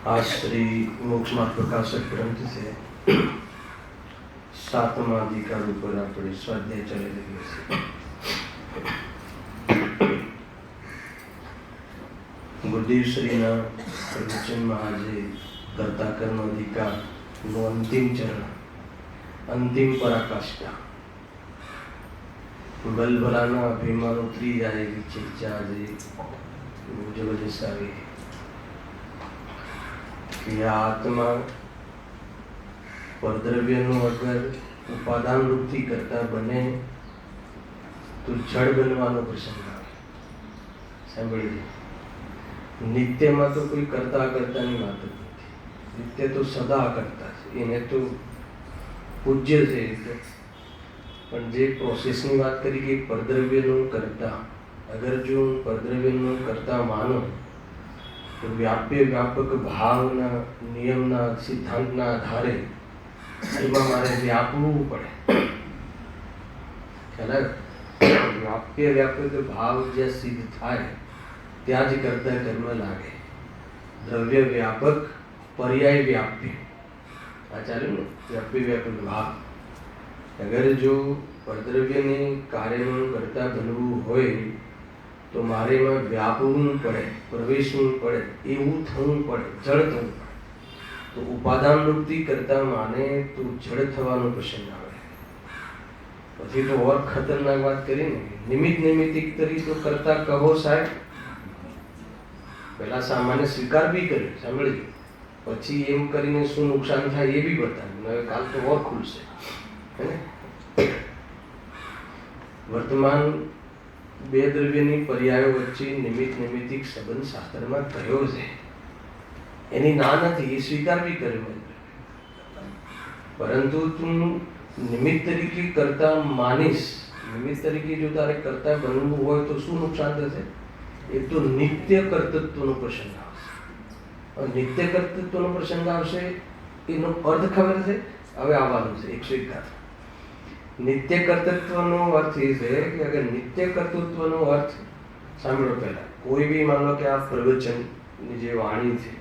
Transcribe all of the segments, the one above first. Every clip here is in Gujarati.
आज श्री मोक्षमार्ग प्रकाशक ग्रंथ से 7मा अधिकार पर अपने स्वाध्याय चले रही है। गुरुदेव श्री ना प्रवचन में आज कर्ता कर्म अधिकार नो अंतिम चरण, अंतिम पराकाष्ठा बलभलाना अभिमान उतरी जाएगी चर्चा आज जबरदस्त આવી कि आत्मा परद्रव्यનું अगर उपादान रूपથી કરતા બને તો જડ બનવાનો પ્રસંગ આવે। સાંભળીએ, નિત્યમાં તો કોઈ કરતા કરતાની વાત જ નથી, નિત્ય તો સદા કરતા છે, એને તો પૂજ્ય છે। પણ જે પ્રોસેસની વાત કરી કે પરદ્રવ્યનું કરતા, અગર જો પરદ્રવ્યનું કરતા માનો तो व्याप्य व्यापक भावना नियमना सिद्धांतना आधारे एमां मारे व्यापવું પડે। ખ્યાલ व्याप्य व्यापक भाव जे सिद्ध थाय ત્યાં જ કરતા કર્મ લાગે। દ્રવ્ય વ્યાપક पर्याय व्याप्य આ ચાલે ને, व्याप्य व्यापक भाव। अगर जो परद्रव्यने कार्यનું કરતા બનવું હોય तो मारे में व्यापવું पड़े, प्रवेशવું पड़े, એવું થવું પડે, જળ થવું પડે। तो उपादान रूपથી करता माने तो जड़ થવાનો પ્રસંગ આવે। પછી તો और खतरनाक बात કરી ને, નિમિત્ત નિમિત્તિક તરી તો કરતા કહો સાહેબ, પહેલા સામાન્ય સ્વીકાર બી કર્યો, સાંભળી, પછી એમ કરીને શું નુકસાન થાય એ બી બતાવ્યું। હવે કાલ તો और ખુલશે, હે ને। વર્તમાન બે દ્રવ્યની પર્યાયો વચ્ચે નિમિત્ત નિમિત્તિક સંબંધ શાસ્ત્રમાં કયો છે, એની ના નથી, એ સ્વીકાર બી કર્યો। પરંતુ તું નિમિત્ત તરીકે કરતા માનીશ, નિમિત્ત તરીકે જો તારે કરતા બનવું હોય તો શું નુકસાન થશે? એક તો નિત્ય કર્તૃત્વનો પ્રસંગ આવશે। નિત્ય કર્તૃત્વનો પ્રસંગ આવશે એનો અર્થ ખબર છે? હવે આવવાનું છે 101। नित्य कर्तृत्वનો अर्थ ये है कि अगर नित्य कर्तृत्वનો अर्थ સાંભળો, પહેલા કોઈ બી માનો કે આ પ્રવચનની જે વાણી છે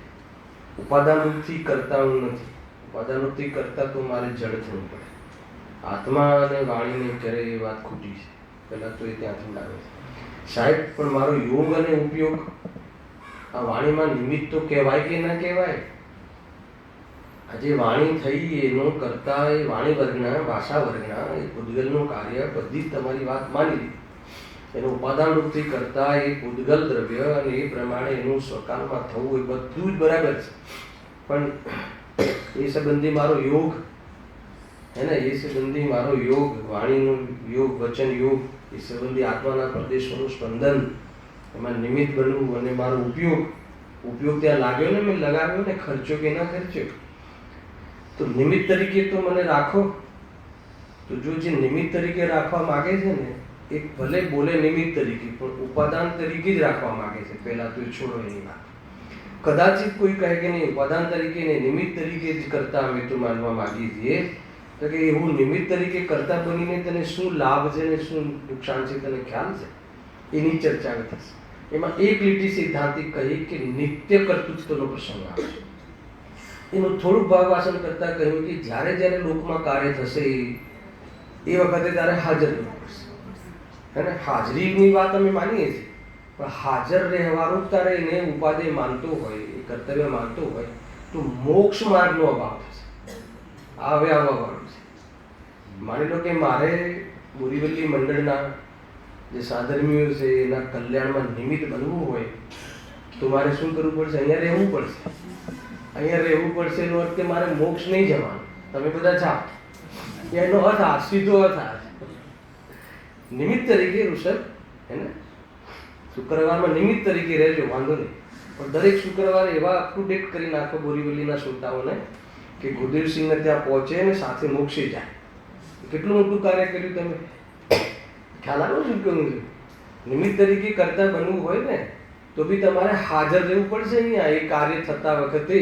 ઉપાદાન રૂપથી કરતા હું નથી, ઉપાદાન રૂપથી કરતા તો મારે જડ થવું પડે। આત્મા અને વાણીને કરે એ વાત ખોટી છે, પહેલા તો એ ત્યાંથી લાગે છે સાહેબ। પણ મારો યોગ અને ઉપયોગ આ વાણીમાં નિમિત્ત તો કહેવાય કે ના કહેવાય? આજે વાણી થઈ એનો કરતા એ વાણી વર્ગના, ભાષા વર્ગના, એ પૂદગલનું કાર્ય બધી જ તમારી વાત માની લીધી। એનું ઉપાદાન રૂપથી કરતા એ પૂદગલ દ્રવ્ય અને એ પ્રમાણે એનું સ્વકાલમાં થવું એ બધું જ બરાબર છે। પણ એ સંબંધી મારો યોગ હે ને, એ સંબંધી મારો યોગ, વાણીનો યોગ, વચન યોગ, એ સંબંધી આત્માના પ્રદેશોનું સ્પંદન, એમાં નિમિત્ત બનવું અને મારો ઉપયોગ ત્યાં લાગ્યો ને, મેં લગાવ્યો ને, ખર્ચો કે ના ખર્ચ્યો, तो निमित्त तरीके तो मैंने राखो। तो जो जे निमित्त तरीके राखवा मांगे छे ने, एक भले बोले निमित्त तरीके पण उपादान तरीके ज राखवा मांगे छे। पहला तो छोड़ो एनी बात। कदाचित कोई कहे कि नहीं उपादान तरीके ने निमित्त तरीके ज करता અમે તો માનવા માંગીએ છીએ, તો કે એવું નિમિત્ત તરીકે કરતા બનીને તને શું લાભ છે ને શું નુકસાન છે તને ખ્યાલ છે? એની ચર્ચા થશે। એમાં એક લીટી સિદ્ધાંતિક કહી કે નિત્ય કર્તૃત્વનો પ્રસંગ આવે। એનું થોડું ભાવાસન કરતા કહ્યું કે જ્યારે જ્યારે લોકમાં કાર્ય થશે એ વખતે ત્યારે હાજર રહેવું પડશે, હે ને। હાજરીની વાત અમે માનીએ છીએ, પણ હાજર રહેવાનું તારે એને ઉપાધિ માનતો હોય, એ કર્તવ્ય માનતો હોય તો મોક્ષ માર્ગનો અભાવ થશે. આ હવે આવવાનું છે. માની લો કે મારે બોરીવલી મંડળના જે સાધર્મીઓ છે એના કલ્યાણમાં નિમિત્ત બનવું હોય તો મારે શું કરવું પડશે? અહીંયા રહેવું પડશે. અહીંયા રહેવું પડશે એનો અર્થ કે મારે મોક્ષ નહીં જવાનું. તમે બધા જાઓ, એનો અર્થ આ સીધો અર્થ આ નિમિત્ત તરીકે ઋષભ હે ને, શુક્રવારમાં નિમિત્ત તરીકે રહેજો, વાંધો નહીં. પણ દરેક શુક્રવારે એવા અપ ટુ ડેટ કરી નાખો બોરીવલીના શ્રોતાઓને કે ગુરુદેવસિંહને ત્યાં પહોંચે ને સાથે મોક્ષે જાય. કેટલું મોટું કાર્ય કર્યું તમે, ખ્યાલ આવ્યો શું કહું છું? નિમિત્ત તરીકે કરતા બનવું હોય ને તો બી તમારે હાજર રહેવું પડશે અહીંયા એ કાર્ય થતા વખતે.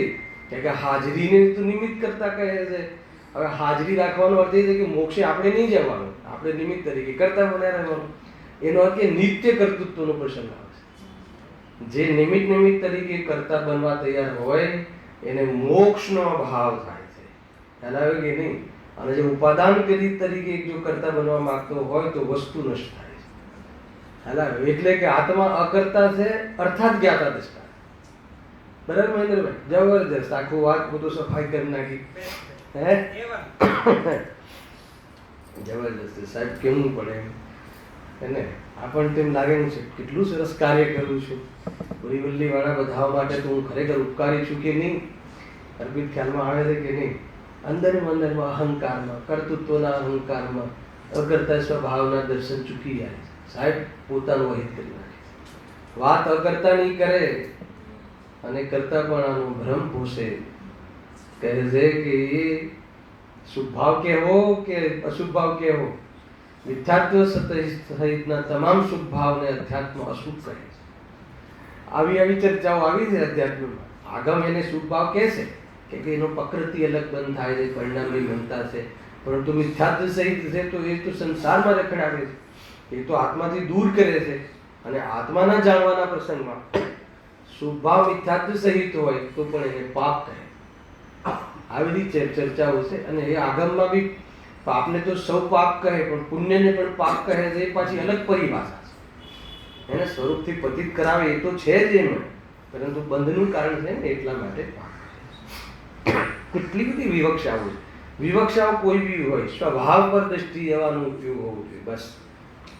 કે હાજરીને તો નિમિત્ત કરતા કહે છે. હવે હાજરી રાખવાનો અર્થ એ છે કે મોક્ષે આપણે નહીં જવાનું, આપણે નિમિત્ત તરીકે કરતા બન્યા રહેવાનું. એનો અર્થ કે નિત્ય કર્તૃત્વનો પ્રસંગ આવે છે. જે નિમિત્ત તરીકે કરતા બનવા તૈયાર હોય એને મોક્ષનો ભાવ થાય છે. ખ્યાલ આવે કે નહીં? અને જે ઉપાદાન તરીકે જો કરતા બનવા માંગતો હોય તો વસ્તુ નષ્ટ થાય છે. ખ્યાલ આવે? એટલે કે આત્મા અકર્તા છે અર્થાત જ્ઞાતા દ્રષ્ટા. બરાબર મહેન્દ્રભાઈ? જબરદસ્ત આખું વાત બધું સફાઈ કરી નાખી. હે જબરદસ્ત સાહેબ, કેવું પડે એને આપણને તેમ લાગે છે કેટલું સરસ કાર્ય કરું છું. બોરીવલી વાળા બધા માટે તો હું ખરેખર ઉપકારી છું કે નહીં? અર્પિત ખ્યાલમાં આવે છે કે નહીં? અંદરમાં અહંકારમાં, કર્તૃત્વના અહંકારમાં અકર્તા સ્વભાવના દર્શન ચૂકી જાય છે. સાહેબ પોતાનું વહિત કરી નાખે. વાત અકર્તાની કરે અને કરતાપણાનો ભ્રમ પોષે. કહે છે કે એ શુભ ભાવ કહેવો કે અશુભ ભાવ કહેવો, મિથ્યાત્વ સહિતના તમામ શુભ ભાવને અધ્યાત્મ અશુભ કહે છે. આવી ચર્ચાઓ આવી છે અધ્યાત્મમાં. આગમ એને શુભ ભાવ કહેશે કે એનો પ્રકૃતિ અલગ બંધ થાય છે, પરિણામ એ બનતા છે. પરંતુ મિથ્યાત્વ સહિત છે તો એ તો સંસારમાં રખડાવે છે, એ તો આત્માથી દૂર કરે છે. અને આત્માના જાણવાના પ્રસંગમાં શુભ ભાવ મિથ્યાત્વ સહિત હોય તો પણ એને પાપ કહે. આવી રીતે ચર્ચાઓ છે. અને એ આગમમાં બી પાપને તો સૌ પાપ કહે પણ પુણ્યને પણ પાપ કહે છે. એ પાછી અલગ પરિભાષા છે. એને સ્વરૂપથી પતિત કરાવે એ તો છે જ એમાં, પરંતુ બંધનું કારણ છે ને એટલા માટે પાપ. કેટલી બધી વિવક્ષાઓ છે. વિવક્ષાઓ કોઈ બી હોય, સ્વભાવ પર દ્રષ્ટિ જવાનો ઉપયોગ હોવો જોઈએ. બસ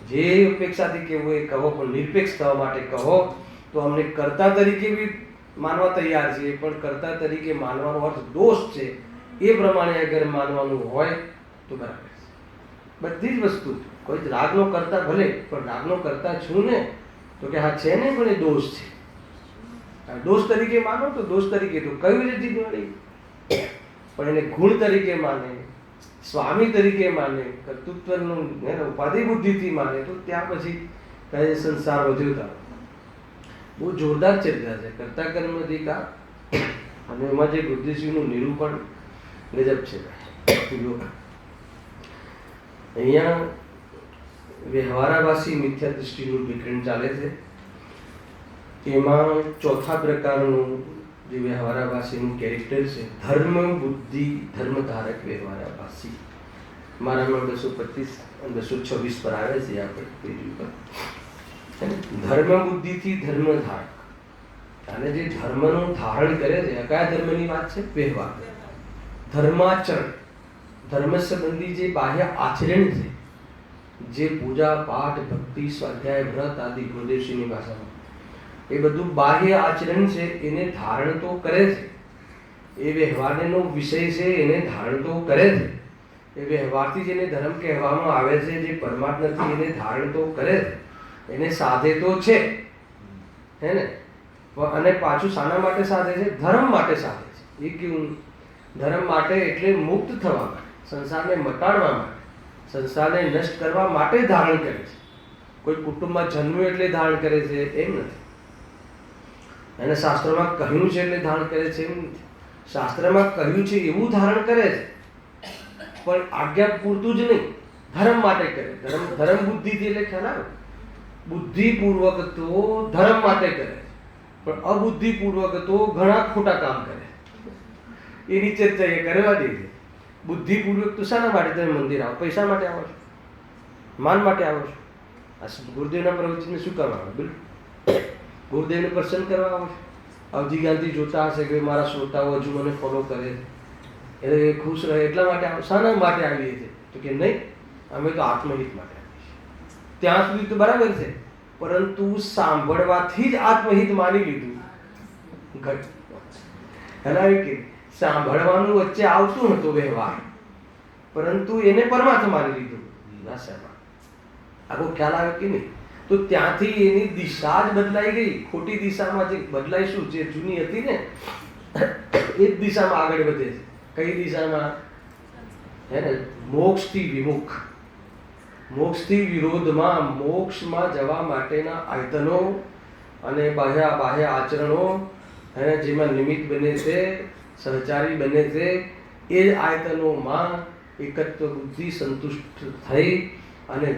જે અપેક્ષાથી કહેવું એ કહો, પણ નિરપેક્ષ થવા માટે કહો. તો અમને કર્તા તરીકે બી માનવા તૈયાર છીએ, પણ કર્તા તરીકે માનવાનો અર્થ દોષ છે એ પ્રમાણે અગર માનવાનું હોય તો બરાબર છે. બધી જ વસ્તુ કોઈ રાગનો કરતા ભલે, પણ રાગનો કરતા છું ને તો કે હા છે ને, પણ એ દોષ છે. દોષ તરીકે માનો તો દોષ તરીકે તો કયું છે જીતવાળી, પણ એને ગુણ તરીકે માને, સ્વામી તરીકે માને, કર્તૃત્વનું ઉપાધિ બુદ્ધિથી માને તો ત્યાં પછી કહે સંસાર વધ્યો થાય. બહુ જોરદાર ચર્ચા છે કર્તા કર્મ અધિકાર, અને એમાં જે બુદ્ધિજીવનું નિરૂપણ ગજબ છે. અહીંયા વ્યવહારાભાસી મિથ્યા દૃષ્ટિનું વિકરણ ચાલે છે. એમાં ચોથા પ્રકારનું જે વ્યવહારાભાસીનું કેરેક્ટર છે ધર્મ બુદ્ધિ ધર્મધારક વ્યવહારાભાસી. મારામાં 225 અને 226 પર આવે છે આપણે પેજ ઉપર. ધર્મ બુદ્ધિથી ધર્મ ધારક, અને જે ધર્મનું ધારણ કરે છે. કયા ધર્મની વાત છે? વ્યવહાર, ધર્માચરણ. ધર્મ સંબંધી જે બાહ્ય આચરણ છે, જે પૂજા પાઠ ભક્તિ સ્વાધ્યાય વ્રત આદિ ગુરુદેવસિંહની ભાષામાં એ બધું બાહ્ય આચરણ છે, એને ધારણ તો કરે છે. એ વ્યવહારનો વિષય છે, એને ધારણ તો કરે છે. એ વ્યવહારથી જેને ધર્મ કહેવામાં આવે છે, જે પરમાત્માથી એને ધારણ તો કરે છે, એને સાધે તો છે હે ને. અને પાછું શાના માટે સાધે છે? ધર્મ માટે સાધે છે. એ કેવું? ધર્મ માટે એટલે મુક્ત થવા માટે, સંસારને મટાડવા માટે, સંસારને નષ્ટ કરવા માટે ધારણ કરે છે. કોઈ કુટુંબમાં જન્મ્યું એટલે ધારણ કરે છે એમ નથી. એને શાસ્ત્રમાં કહ્યું છે એટલે ધારણ કરે છે એમ નથી. શાસ્ત્રમાં કહ્યું છે એવું ધારણ કરે છે, પણ આજ્ઞા પૂરતું જ નહીં, ધર્મ માટે કરે. ધર્મ બુદ્ધિથી એટલે ખ્યાલ આવે. બુદ્ધિપૂર્વક તો ધર્મ માટે કરે, પણ અબુદ્ધિપૂર્વક તો ઘણા ખોટા કામ કરે. એની ચર્ચા એ કરવા દે છે. બુદ્ધિપૂર્વક તો શાના માટે તમે મંદિર આવો? પૈસા માટે આવો છો? માન માટે આવો છો? આ ગુરુદેવના પ્રવચનને શું કામ આવે? બિલકુલ ગુરુદેવને પ્રસન્ન કરવા આવે છે. અવજી ગાંધી જોતા હશે કે મારા શ્રોતાઓ હજુ મને ફોલો કરે છે, એટલે એ ખુશ રહે એટલા માટે શાના માટે આવીએ છીએ? તો કે નહીં, અમે તો આત્મહિત માટે આવીએ છીએ. ત્યાં સુધી તો બરાબર છે, પરંતુ સાંભળવાથી જ આત્મહિત માની લીધું. કે સાંભળવાનું વચ્ચે આવતું નતું વ્યવહાર, પરંતુ એને પરમાર્થ માની લીધું ભાષામાં. આખો ખ્યાલ આવે કે નહીં? તો ત્યાંથી એની દિશા જ બદલાઈ ગઈ. ખોટી દિશામાં જે બદલાઈ, શું જે જૂની હતી ને એ જ દિશામાં આગળ વધે છે. કઈ દિશામાં? હે ને, મોક્ષથી વિમુખ, મોક્ષથી વિરોધમાં, મોક્ષમાં જવા માટેના આયતનો અને બાહ્ય આચરણો, હે, જેમાં નિમિત્ત બને છે, સહચારી બને છે, એ જ આયતનોમાં એકત્વ બુદ્ધિ સંતુષ્ટ થઈ અને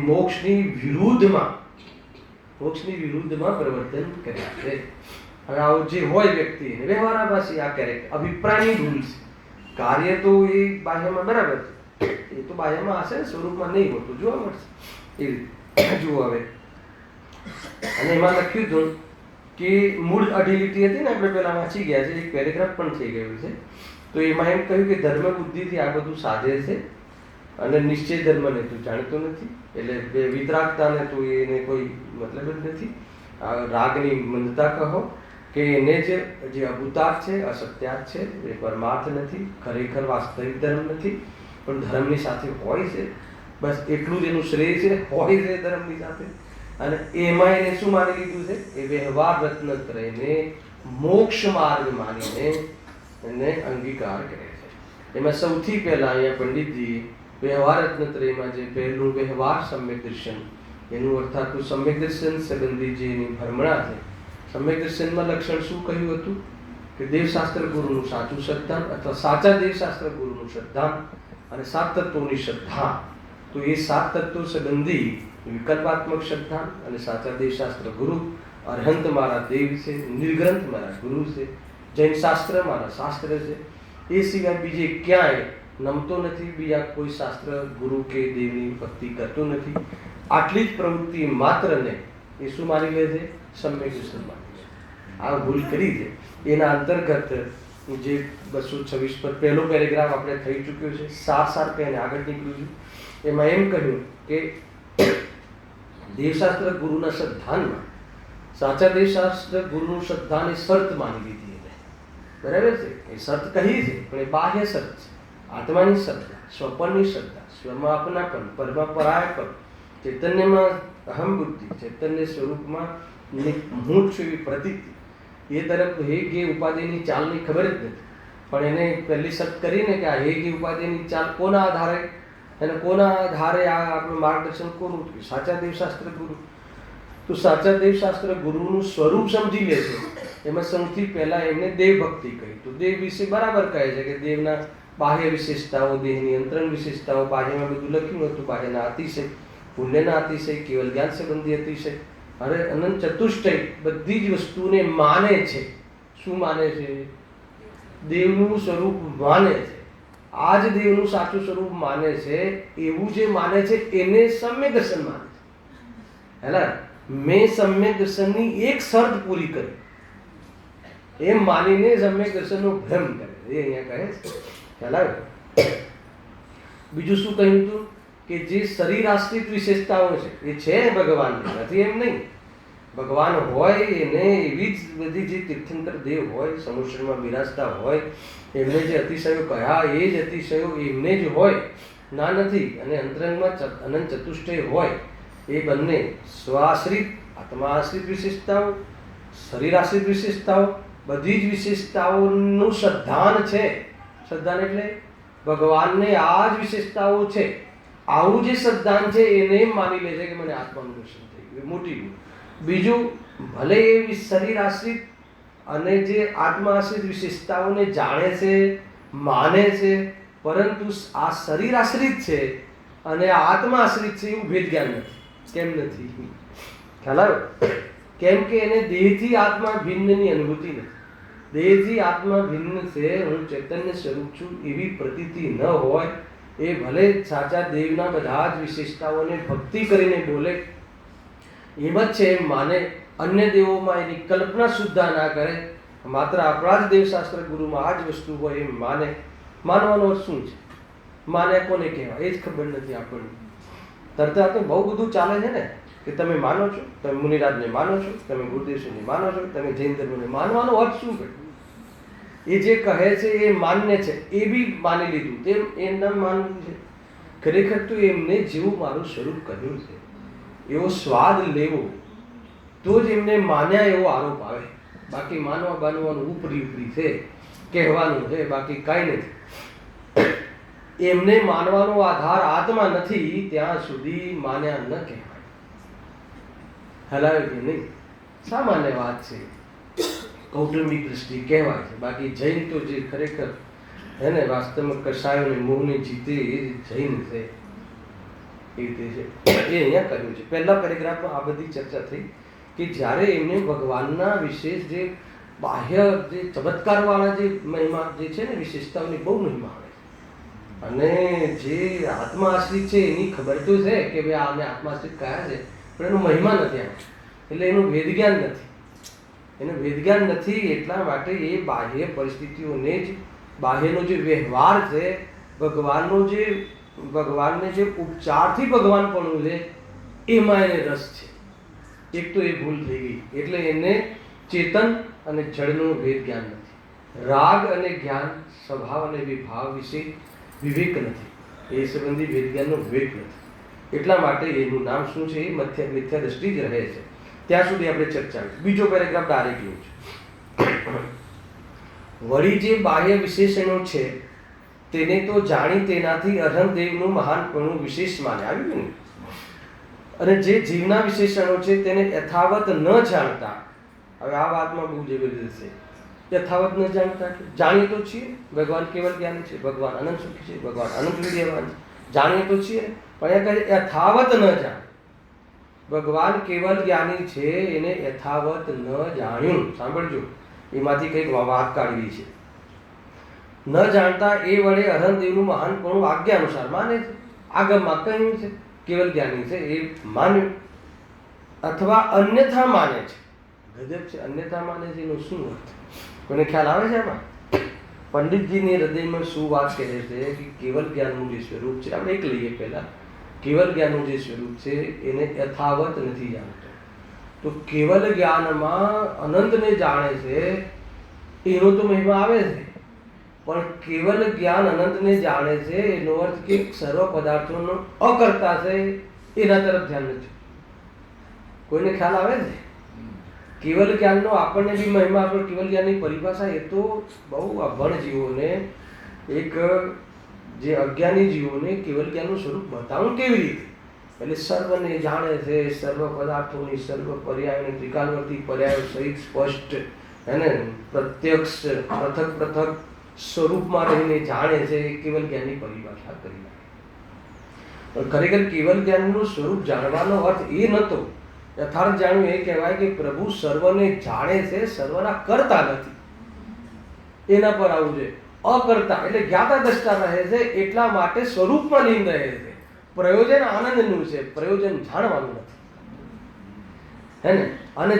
મોક્ષની વિરુદ્ધમાં પ્રવર્તન કર્યા છે. હવે આવું જે હોય વ્યક્તિ વ્યવહારાભાસી, આ કેરેક્ટર અભિપ્રાયની ભૂલ છે. કાર્ય તો એ બાહ્યમાં બરાબર છે, એ તો બાહ્યમાં હશે, સ્વરૂપમાં નહીં હોતું, જોવા મળશે. એ રીતે જુઓ હવે. અને એમાં લખ્યું હતું કે મૂળ અઢી લીટી હતી ને, આપણે પહેલા વાંચી ગયા છે, એક પેરેગ્રાફ પણ થઈ ગયું છે. તો એમાં એમ કહ્યું કે ધર્મ બુદ્ધિથી આ બધું સાધે છે અને નિશ્ચય ધર્મને તું જાણતો નથી, એટલે વિતરાગતાને તું એને કોઈ મતલબ જ નથી. રાગની મંદતા કહો કે એને જે અભૂતાર્થ છે, અસત્યાર્થ છે, એ પરમાર્થ નથી, ખરેખર વાસ્તવિક ધર્મ નથી, પણ ધર્મની સાથે હોય છે. બસ એટલું જ એનું શ્રેય છે, હોય છે ધર્મની સાથે. અને એમાં એને શું માની લીધું છે? એ વ્યવહાર રત્નત્રયને મોક્ષ માર્ગ માનીને એને અંગીકાર કરે છે. એમાં સૌથી પહેલા અહીંયા પંડિતજી વ્યવહાર રત્નત્રયમાં જે પહેલું વ્યવહાર સમ્યક દર્શન, એનું અર્થાત સમ્યક દર્શન સંબંધી જે એની ભ્રમણા છે. સમ્યક દર્શનમાં લક્ષણ શું કહ્યું હતું? કે દેવશાસ્ત્ર ગુરુનું સાચું શ્રદ્ધાન અથવા સાચા દેવશાસ્ત્ર ગુરુનું શ્રદ્ધાન અને સાત તત્વોની શ્રદ્ધા. તો એ સાત તત્વો સંબંધી વિકલ્પાત્મક શ્રદ્ધા અને સાચા દેવશાસ્ત્ર ગુરુ, અરહંત મારા દેવ છે, નિર્ગ્રંથ મારા ગુરુ છે, જૈન શાસ્ત્ર મારા શાસ્ત્ર છે, એ સિવાય બીજે ક્યાંય નમતો નથી, બીજા કોઈ શાસ્ત્ર ગુરુ કે દેવની ભક્તિ કરતો નથી. આટલી જ પ્રવૃત્તિ માત્રને એ શું માની લે છે? સમ્યક દર્શન માની લે. આ ભૂલ કરી છે. એના અંતર્ગત જે 226 પર પહેલો પેરેગ્રાફ આપણે થઈ ચૂક્યો છે, સાર કહીને આગળ નીકળ્યું છું. એમાં એમ કહ્યું કે દેવશાસ્ત્ર ગુરુના શ્રદ્ધાનમાં, સાચા દેવશાસ્ત્ર ગુરુનું શ્રદ્ધાની શરત માની લીધી એને, બરાબર છે? એ શરત કહી છે, પણ એ બાહ્ય શરત છે. આત્માની શ્રદ્ધા, સ્વપનની શ્રદ્ધા, સ્વમાં અપનાપન, પરમાં પરાયપન, ચૈતન્યમાં અહમ બુદ્ધિ, ચૈતન્ય સ્વરૂપમાં હું છું એવી પ્રતીતિ, એ તરફ હેગ એ ઉપાધિની ચાલની ખબર જ નથી. પણ એને પહેલી શરત કરીને કે આ હેગ એ ઉપાધિની ચાલ કોના આધારે, અને કોના આધારે આ આપણું માર્ગદર્શન કોનું? સાચા દેવશાસ્ત્ર ગુરુ. તો સાચા દેવશાસ્ત્ર ગુરુનું સ્વરૂપ સમજી લે છે. એમાં સૌથી પહેલા એમને દેવ ભક્તિ કહી. તો દેવ વિશે બરાબર કહે છે કે દેવના બાહ્ય વિશેષતાઓ, દેહની અંતરણ વિશેષતાઓ, બાહ્યમાં બધું લખ્યું હતું, બાહ્યના અતિશય, પુણ્યના અતિશય, કેવલ જ્ઞાન સંબંધી અતિશય, અરે અનંત ચતુષ્ટય, બધી જ વસ્તુને માને છે. શું માને છે? દેવનું સ્વરૂપ માને છે. આ જ દેવનું સાચું સ્વરૂપ માને છે. એવું જે માને છે એને સમ્યક દર્શન માને છે. હેલા, મેં સમ્યક દર્શનની એક શરત પૂરી કરી એમ માનીને સમ્યક દર્શનનો ભ્રમ કરે. એ અહીંયા કહે છે. હેલા, બીજું શું કહ્યું હતું? કે જે શરીર આશ્રિત વિશેષતાઓ છે એ છે ભગવાનની, નથી એમ નહીં. ભગવાન હોય એને એવી જ બધી જે તીર્થંકર દેવ હોય, સમુદ્રમાં બિરાજતા હોય, એમને જે અતિશયો કહ્યા એ જ અતિશયો એમને જ હોય, ના નથી. અને અંતરંગમાં અનંત ચતુષ્ટય હોય. એ બંને સ્વાશ્રિત, આત્માશ્રિત વિશેષતાઓ, શરીર આશ્રિત વિશેષતાઓ, બધી જ વિશેષતાઓનું શ્રદ્ધાન છે. શ્રદ્ધાન એટલે ભગવાનને આ જ વિશેષતાઓ છે. આવું જે શ્રદ્ધાન છે એને માની લે છે કે મને આત્માનું દર્શન થઈ ગયું. મોટી ભૂલ. બીજું, ભલે એ શરીર આશ્રિત અને જે આત્મા આશ્રિત વિશેષતાઓને જાણે છે, માને છે, પરંતુ આ શરીર આશ્રિત છે અને આત્મા આશ્રિત છે એવું ભેદ જ્ઞાન નથી. કેમ નથી? ખ્યાલ આવ્યો? કેમ કે એને દેહથી આત્મા ભિન્નની અનુભૂતિ નથી. દેહથી આત્મા ભિન્ન છે, હું ચૈતન્ય સ્વરૂપ છું એવી પ્રતીતિ ન હોય. એ ભલે સાચા દેવના બધા જ વિશેષતાઓને ભક્તિ કરીને બોલે, એમ જ છે એમ માને, અન્ય દેવોમાં એની કલ્પના સુદ્ધા ના કરે, માત્ર આપણા જ દેવશાસ્ત્ર ગુરુમાં આ જ વસ્તુ હોય એમ માને. માનવાનો અર્થ શું છે? માને કોને કહેવાય એ જ ખબર નથી આપણને. તરતા તો બહુ બધું ચાલે છે ને, કે તમે માનો છો, તમે મુનિરાજને માનો છો, તમે ગુરુદેવને માનો છો, તમે જૈન ધર્મને. માનવાનો અર્થ શું છે? એ જે કહે છે એ માન્ય છે, એ બી માની લીધું, તેમ એમ નામ માનવું છે. ખરેખર તો એમને જેવું મારું સ્વરૂપ કહ્યું છે એવો સ્વાદ લેવો તો જ એમને માન્યા એવો આરોપ આવે. બાકી માનવા બાનવાનું ઉપરી ઉપરી છે, કહેવાનું છે, બાકી કાંઈ નથી. એમને માનવાનો આધાર આત્મા નથી ત્યાં સુધી માન્યા ન કહેવાય. હલાવે કે નહીં, સામાન્ય વાત છે, કૌટુંબિક દ્રષ્ટિ કહેવાય છે. બાકી જૈન તો જે ખરેખર હે ને વાસ્તવમાં કસાયોને મોહને જીતે એ જૈન છે, એ રીતે છે. એ અહીંયા કહ્યું છે પહેલા પેરેગ્રાફમાં આ બધી ચર્ચા થઈ કે જ્યારે એમને ભગવાનના વિશેષ જે બાહ્ય જે ચમત્કારવાળા જે મહિમા જે છે ને વિશેષતાઓની બહુ મહિમા આવે છે, અને જે આત્મા આશ્રિત છે એની ખબર તો છે કે ભાઈ આને આત્મા આશ્રિત કયા છે, પણ એનો મહિમા નથી આવે, એટલે એનું વેદજ્ઞાન નથી. એનું વેદજ્ઞાન નથી એટલા માટે એ બાહ્ય પરિસ્થિતિઓને જ બાહ્યનો જે વ્યવહાર છે, ભગવાનને જે ઉપચારથી ભગવાન પણ છે એમાં એને રસ છે. એક તો એ ભૂલ થઈ ગઈ, એટલે એને ચેતન અને જળનું ભેદ જ્ઞાન નથી. રાગ અને જ્ઞાન, સ્વભાવ અને વિભાવ વિશે વિવેક નથી, એ સંબંધી વેદ જ્ઞાનનો વિવેક નથી. એટલા માટે એનું નામ શું છે? એ મિથ્યા દ્રષ્ટિ જ રહે છે. ત્યાં સુધી આપણે ચર્ચા. બીજો પેરેગ્રાફ ડાયરેક્ટ એવું છે. વળી જે બાહ્ય વિશેષણો છે તેને તો જાણી તેનાથી અરહંતદેવનું મહાનપણું વિશેષ માને આવ્યું ને, અને જે જીવના વિશેષણો છે તેને યથાવત ન જાણતા. હવે આ વાતમાં બહુ જબરદસ્ત છે. યથાવત ન જાણતા, જાણીએ તો છીએ ભગવાન કેવલ જ્ઞાની છે, ભગવાન અનંત સુખી છે, ભગવાન અનંત વિદ્યાવાન છે, જાણીએ તો છીએ, પણ એ કહે યથાવત ન જાણે. ભગવાન કેવલ જ્ઞાની છે, એને યથાવત ન જાણ્યું. સાંભળજો, એમાંથી કંઈક વાત કાઢવી છે. ન જાણતા એ વડે અરહંતદેવનું મહાનપણું આજ્ઞા અનુસાર માને છે. આગમમાં કહ્યું છે કેવલ જ્ઞાની છે એ માન્યું, અથવા અન્યથા માને છે. ગજબ છે, અન્યથા માને છે એનો શું અર્થ? કોઈને ખ્યાલ આવે છે એમાં? પંડિતજીની હૃદયમાં શું વાત કહે છે કે કેવલ જ્ઞાનનું જે સ્વરૂપ છે, આપણે એક લઈએ પહેલા. કેવલ જ્ઞાનનું જે સ્વરૂપ છે એને યથાવત નથી જાણતો. તો કેવલ જ્ઞાનમાં અનંતને જાણે છે એનો તો મહિમા આવે છે, પણ કેવલ જ્ઞાન અનંતને જાણે છે એનો અર્થ કે સર્વ પદાર્થોનો અકર્તા છે એના તરફ ધ્યાન નથી. કોઈને ખ્યાલ આવે છે? કેવલ જ્ઞાનનો આપણને બી મહિમા, પણ કેવલ જ્ઞાનની પરિભાષા એ તો બહુ અભણ જીવોને, એક જે અજ્ઞાની જીવોને કેવલ જ્ઞાનનું સ્વરૂપ બતાવું કેવી રીતે? એટલે સર્વને જાણે છે, સર્વ પદાર્થોની સર્વ પર્યાયોની ત્રિકાલવર્તી પર્યાયો સહિત સ્પષ્ટ એને પ્રત્યક્ષ પૃથક પૃથક સ્વરૂપમાં રહીને જાણે છે, એ કેવલ જ્ઞાનની પરિભાષા કરી નાખે. પણ ખરેખર કેવલ જ્ઞાનનું સ્વરૂપ જાણવાનો અર્થ એ નહોતો. યથાર્થ જાણવું એ કહેવાય કે પ્રભુ સર્વને જાણે છે, સર્વના કરતા નથી. એના પર આવું છે. અકર્તા એટલે જ્ઞાતા દ્રષ્ટા રહે છે, એટલા માટે સ્વરૂપમાં લીન રહે છે. પ્રયોજન આનંદનું છે, પ્રયોજન જાણવાનું નથી. હે ને? અને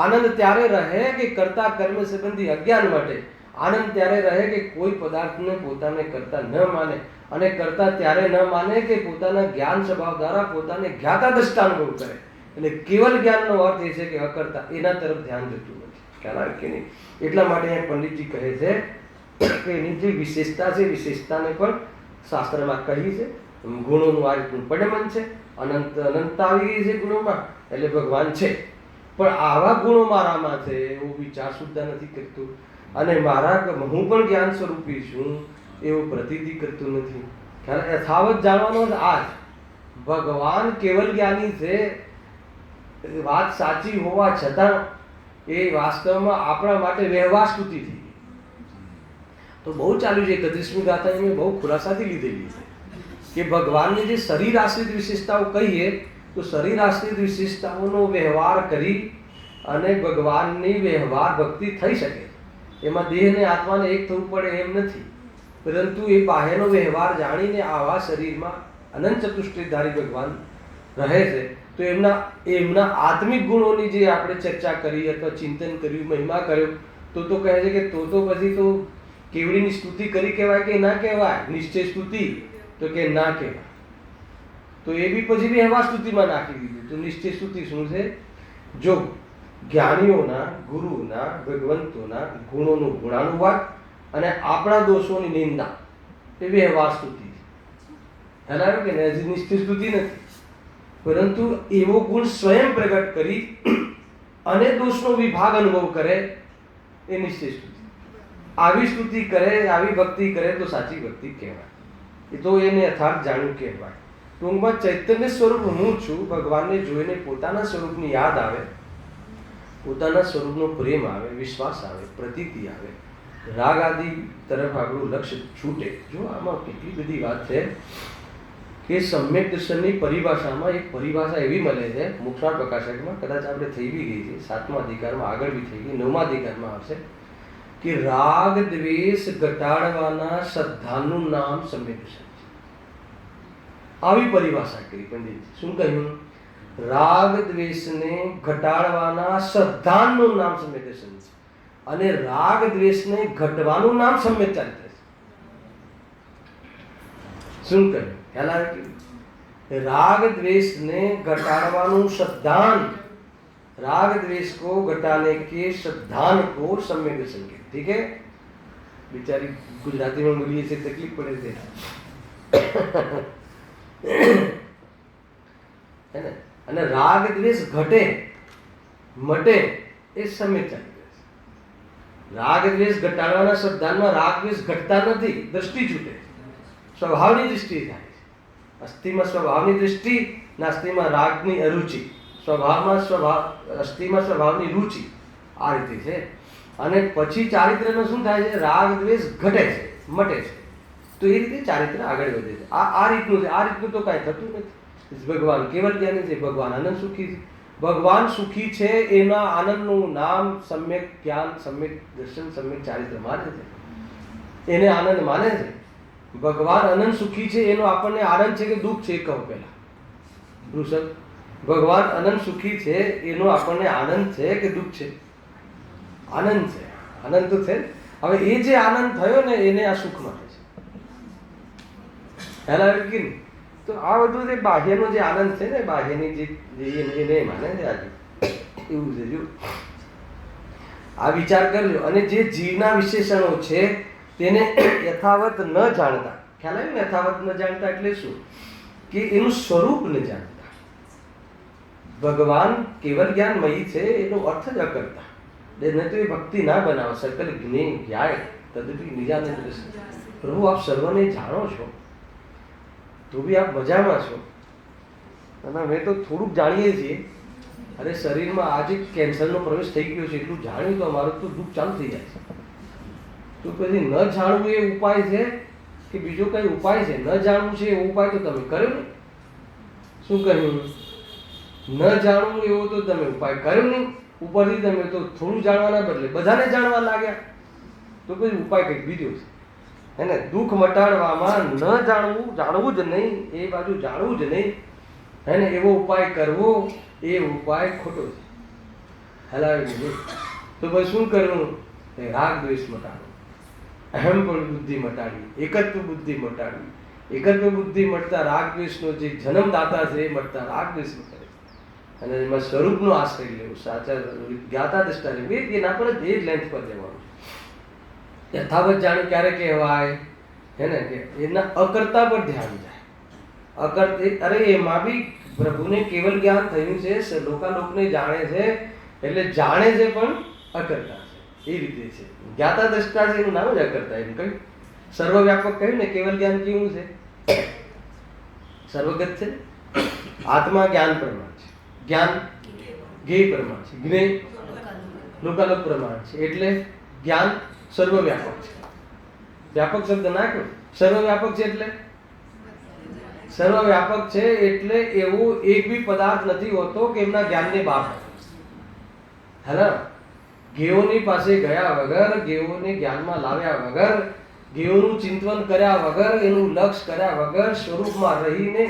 આનંદ ત્યારે રહે કે કરતા કર્મ સંબંધી અજ્ઞાન માટે. આનંદ ત્યારે રહે કે કોઈ પદાર્થને પોતાને કરતા ન માને, અને કરતા ત્યારે ન માને કે પોતાના જ્ઞાન સ્વભાવ દ્વારા પોતાને જ્ઞાતા દ્રષ્ટાનુભવ કરે. એટલે કેવલ જ્ઞાનનો અર્થ એ છે કે અકર્તા, એના તરફ ધ્યાન જતું નથી. ખ્યાલ આવે કે નહીં? એટલા માટે અહીંયા પંડિતજી કહે છે કે એની જે વિશેષતા છે, વિશેષતાને પણ શાસ્ત્રમાં કહી છે. ગુણોનું આ રીતનું પડમન છે, અનંત આવી ગઈ છે ગુણોમાં, એટલે ભગવાન છે. પણ આવા ગુણો મારામાં છે એવો વિચાર સુદ્ધા નથી કરતું, અને હું પણ જ્ઞાન સ્વરૂપી છું એવું પ્રતીતિ કરતું નથી. ખ્યાલ? યથાવત જાણવાનો આ જ ભગવાન કેવલ જ્ઞાની છે, વાત સાચી હોવા છતાં એ વાસ્તવમાં આપણા માટે વ્યવહાર સ્તુતિ થઈ ગઈ. તો બહુ ચાલ્યું છે. 31મી ગાથા મેં બહુ ખુલાસાથી લીધેલી છે કે ભગવાનની જે શરીર આશ્રિત વિશેષતાઓ કહીએ તો શરીર આશ્રિત વિશેષતાઓનો વ્યવહાર કરી અને ભગવાનની વ્યવહાર ભક્તિ થઈ શકે. એમાં દેહ ને આત્માને એક થવું પડે એમ નથી, પરંતુ એ બાહ્યનો વ્યવહાર જાણીને આવા શરીરમાં અનંત ચતુષ્ટયધારી ભગવાન રહે છે, તો એમના આત્મિક ગુણોની જે આપણે ચર્ચા કરી અથવા ચિંતન કર્યું, મહિમા કર્યો, તો કહે છે કે તો પછી તો કેવડીની સ્તુતિ કરી કહેવાય કે ના કહેવાય? નિશ્ચય સ્તુતિ તો કે ના કહેવાય. તો એ બી પછી વ્યવહાર સ્તુતિમાં નાખી દીધું. તો નિશ્ચય સ્તુતિ શું છે? જો જ્ઞાનીઓના, ગુરુના, ભગવંતોના ગુણોનું ગુણાનુવાદ અને આપણા દોષોની નિંદા, એ વ્યવહાર સ્તુતિ છે. ખ્યાલ આવ્યો કે નહીં? નિશ્ચય સ્તુતિ નથી, પરંતુ એવો ગુણ સ્વયં પ્રગટ કરી અને દોષનો વિભાગ અનુભવ કરે એ નિશ્ચય સ્તુતિ. આવી સ્તુતિ કરે, આવી ભક્તિ કરે તો સાચી ભક્તિ કહેવાય. એ તો એને યથાર્થ જાણ્યું કહેવાય. ટૂંકમાં ચૈતન્ય સ્વરૂપ હું છું. ભગવાનને જોઈને પોતાના સ્વરૂપની યાદ આવે, પોતાના સ્વરૂપનો પ્રેમ આવે, વિશ્વાસ આવે, પ્રતીતિ આવે, રાગ આદિ તરફ આપણું લક્ષ્ય છૂટે. જો આમાં કેટલી બધી વાત છે કે સમ્યક દર્શનની પરિભાષામાં એક પરિભાષા એવી મળે છે મુક્તાળ પ્રકાશકમાં, કદાચ આપણે થઈ બી ગઈ છે, 7મા અધિકારમાં આગળ બી થઈ ગઈ, 9મા અધિકારમાં આવશે કે રાગ દ્વેષ ઘટાડવાના શ્રદ્ધાનું નામ સમ્યક દર્શન. આવી પરિભાષા કરી પંડિતજી. શું કહ્યું? રાગ દ્વેષને ઘટાડવાના શ્રદ્ધાનું નામ સમ્યક દર્શન છે, અને રાગ દ્વેષને ઘટવાનું નામ સમ્યક ચારિત્ર છે. શું કહ્યું? ખ્યાલ આવે કે राग द्वेष ने घटाड़वानु श्रद्धान, राग द्वेष को घटाने के श्रद्धान को सम्यक दर्शन के. ठीक है, बेचारी गुजराती में बोलिए से तकलीफ पड़े थे है ना. અને રાગ દ્વેષ ઘટે મટે એ સમ્યક ચારિત્ર છે. રાગ દ્વેષ ઘટાડવાના શ્રદ્ધાનમાં રાગ દ્વેષ ઘટતા નથી, દ્રષ્ટિ છૂટે, સ્વભાવની દૃષ્ટિ થાય. અસ્થિમાં સ્વભાવની દૃષ્ટિ, નાસ્તિમાં રાગની અરુચિ, સ્વભાવમાં અસ્થિમાં સ્વભાવની રુચિ. આ રીતે છે. અને પછી ચારિત્રનો શું થાય છે? રાગ દ્વેષ ઘટે છે, મટે છે. તો એ રીતે ચારિત્ર આગળ વધે છે. આ રીતનું છે. આ રીતનું તો કાંઈ થતું નથી. ભગવાન કેવલ જ્ઞાની છે, ભગવાન આનંદ સુખી છે. ભગવાન સુખી છે એના આનંદનું નામ સમ્યક જ્ઞાન, સમ્યક દર્શન, સમ્યક ચારિત્ર માને છે, એને આનંદ માને છે. ભગવાન અનંત સુખી છે એનો આપણને આનંદ છે કે દુઃખ છે? કહો પહેલા ઋષભ. ભગવાન અનંત સુખી છે એનો આપણને આનંદ છે કે દુઃખ છે? આનંદ છે. આનંદ તો છે. હવે એ જે આનંદ થયો ને એને આ સુખ મળે છે. ખ્યાલ આવે કે નહીં? તો આ બધું જે બાહ્યનો જે આનંદ છે ને, બાહ્યની જે એને માને છે આજે, એવું છે. જો આ વિચાર કરજો. અને જે જીવના વિશેષણો છે તેને યથાવત ન જાણતા, ખ્યાલ આવ્યો ને? યથાવત ન જાણતા એટલે શું? કે એનું સ્વરૂપ ન જાણતા. ભગવાન કેવલ જ્ઞાનમયી છે એનો અર્થ જ અકર્તા. ન તો એ ભક્તિ ના બનાવો. સકલ જ્ઞેય જ્ઞાય તદપી નિજાનંદ દૃષ્ટિ. પ્રભુ આપ સર્વને જાણો છો, તો બી આપ મજામાં છો. અને અમે તો થોડુંક જાણીએ છીએ. અરે શરીરમાં આજે કેન્સરનો પ્રવેશ થઈ ગયો છે એટલું જાણ્યું તો અમારું તો દુઃખ ચાલુ થઈ જાય છે. તો પછી ન જાણવું એ ઉપાય છે કે બીજો કઈ ઉપાય છે? ન જાણવું છે એવો ઉપાય તો તમે કર્યો નહીં. શું કહ્યું? ન જાણવું એવો તો તમે ઉપાય કર્યો નહીં. ઉપરથી તમે તો થોડું જાણવાના બદલે બધાને જાણવા લાગ્યા. તો પછી ઉપાય કંઈક બીજો છે. હે ને? દુઃખ મટાડવામાં ન જાણવું, જાણવું જ નહીં, એ બાજુ જાણવું જ નહીં, હે ને? એવો ઉપાય કરવો એ ઉપાય ખોટો છે. હલાવી નહીં. તો પછી શું કરવું? રાગ દ્વેષ મટાડવો, અહમ પણ બુદ્ધિ મટાડવી, એકત્વ બુદ્ધિ મટાડવી. એકત્વ બુદ્ધિ મળતા રાગ દ્વેષનો જે જન્મદાતા છે એ મળતા રાગ દ્વેષ મટાડે. અને એમાં સ્વરૂપનો આશ્રય લેવો, સાચા જ્ઞાતા દ્રષ્ટા લેવું. એના પર જ એ લેન્થ પર લેવાનું. યથાવત જાણ ક્યારે કહેવાય? હે ને? કે એના અકર્તા પર ધ્યાન જાય. અકર્ત, અરે એમાં બી પ્રભુને કેવલ જ્ઞાન થયું છે, લોકાલોકને જાણે છે, એટલે જાણે છે પણ અકર્તા છે. એ રીતે છે. જ્ઞાતા દ્રષ્ટા છે એનું નામ જ અકર્તા. એમ કહ્યું સર્વવ્યાપક કહ્યું ને. કેવલ જ્ઞાન કેવું છે? સર્વગત છે. આત્મા જ્ઞાન પ્રમાણ છે, જ્ઞાન જ્ઞેય પ્રમાણ છે, જ્ઞેય લોકાલોક પ્રમાણ છે. એટલે જ્ઞાન સર્વવ્યાપક છે. વ્યાપક શબ્દ નાખ્યો. સર્વવ્યાપક છે એટલે સર્વવ્યાપક છે એટલે એવો એક બી પદાર્થ નથી હોતો કે એમના જ્ઞાનને બહાર હેલો. ગેઓની પાસે ગયા વગર, ગેઓને જ્ઞાનમાં લાવ્યા વગર, ગેઓનું ચિંતન કર્યા વગર, એનું લક્ષ્ય કર્યા વગર, સ્વરૂપમાં રહીને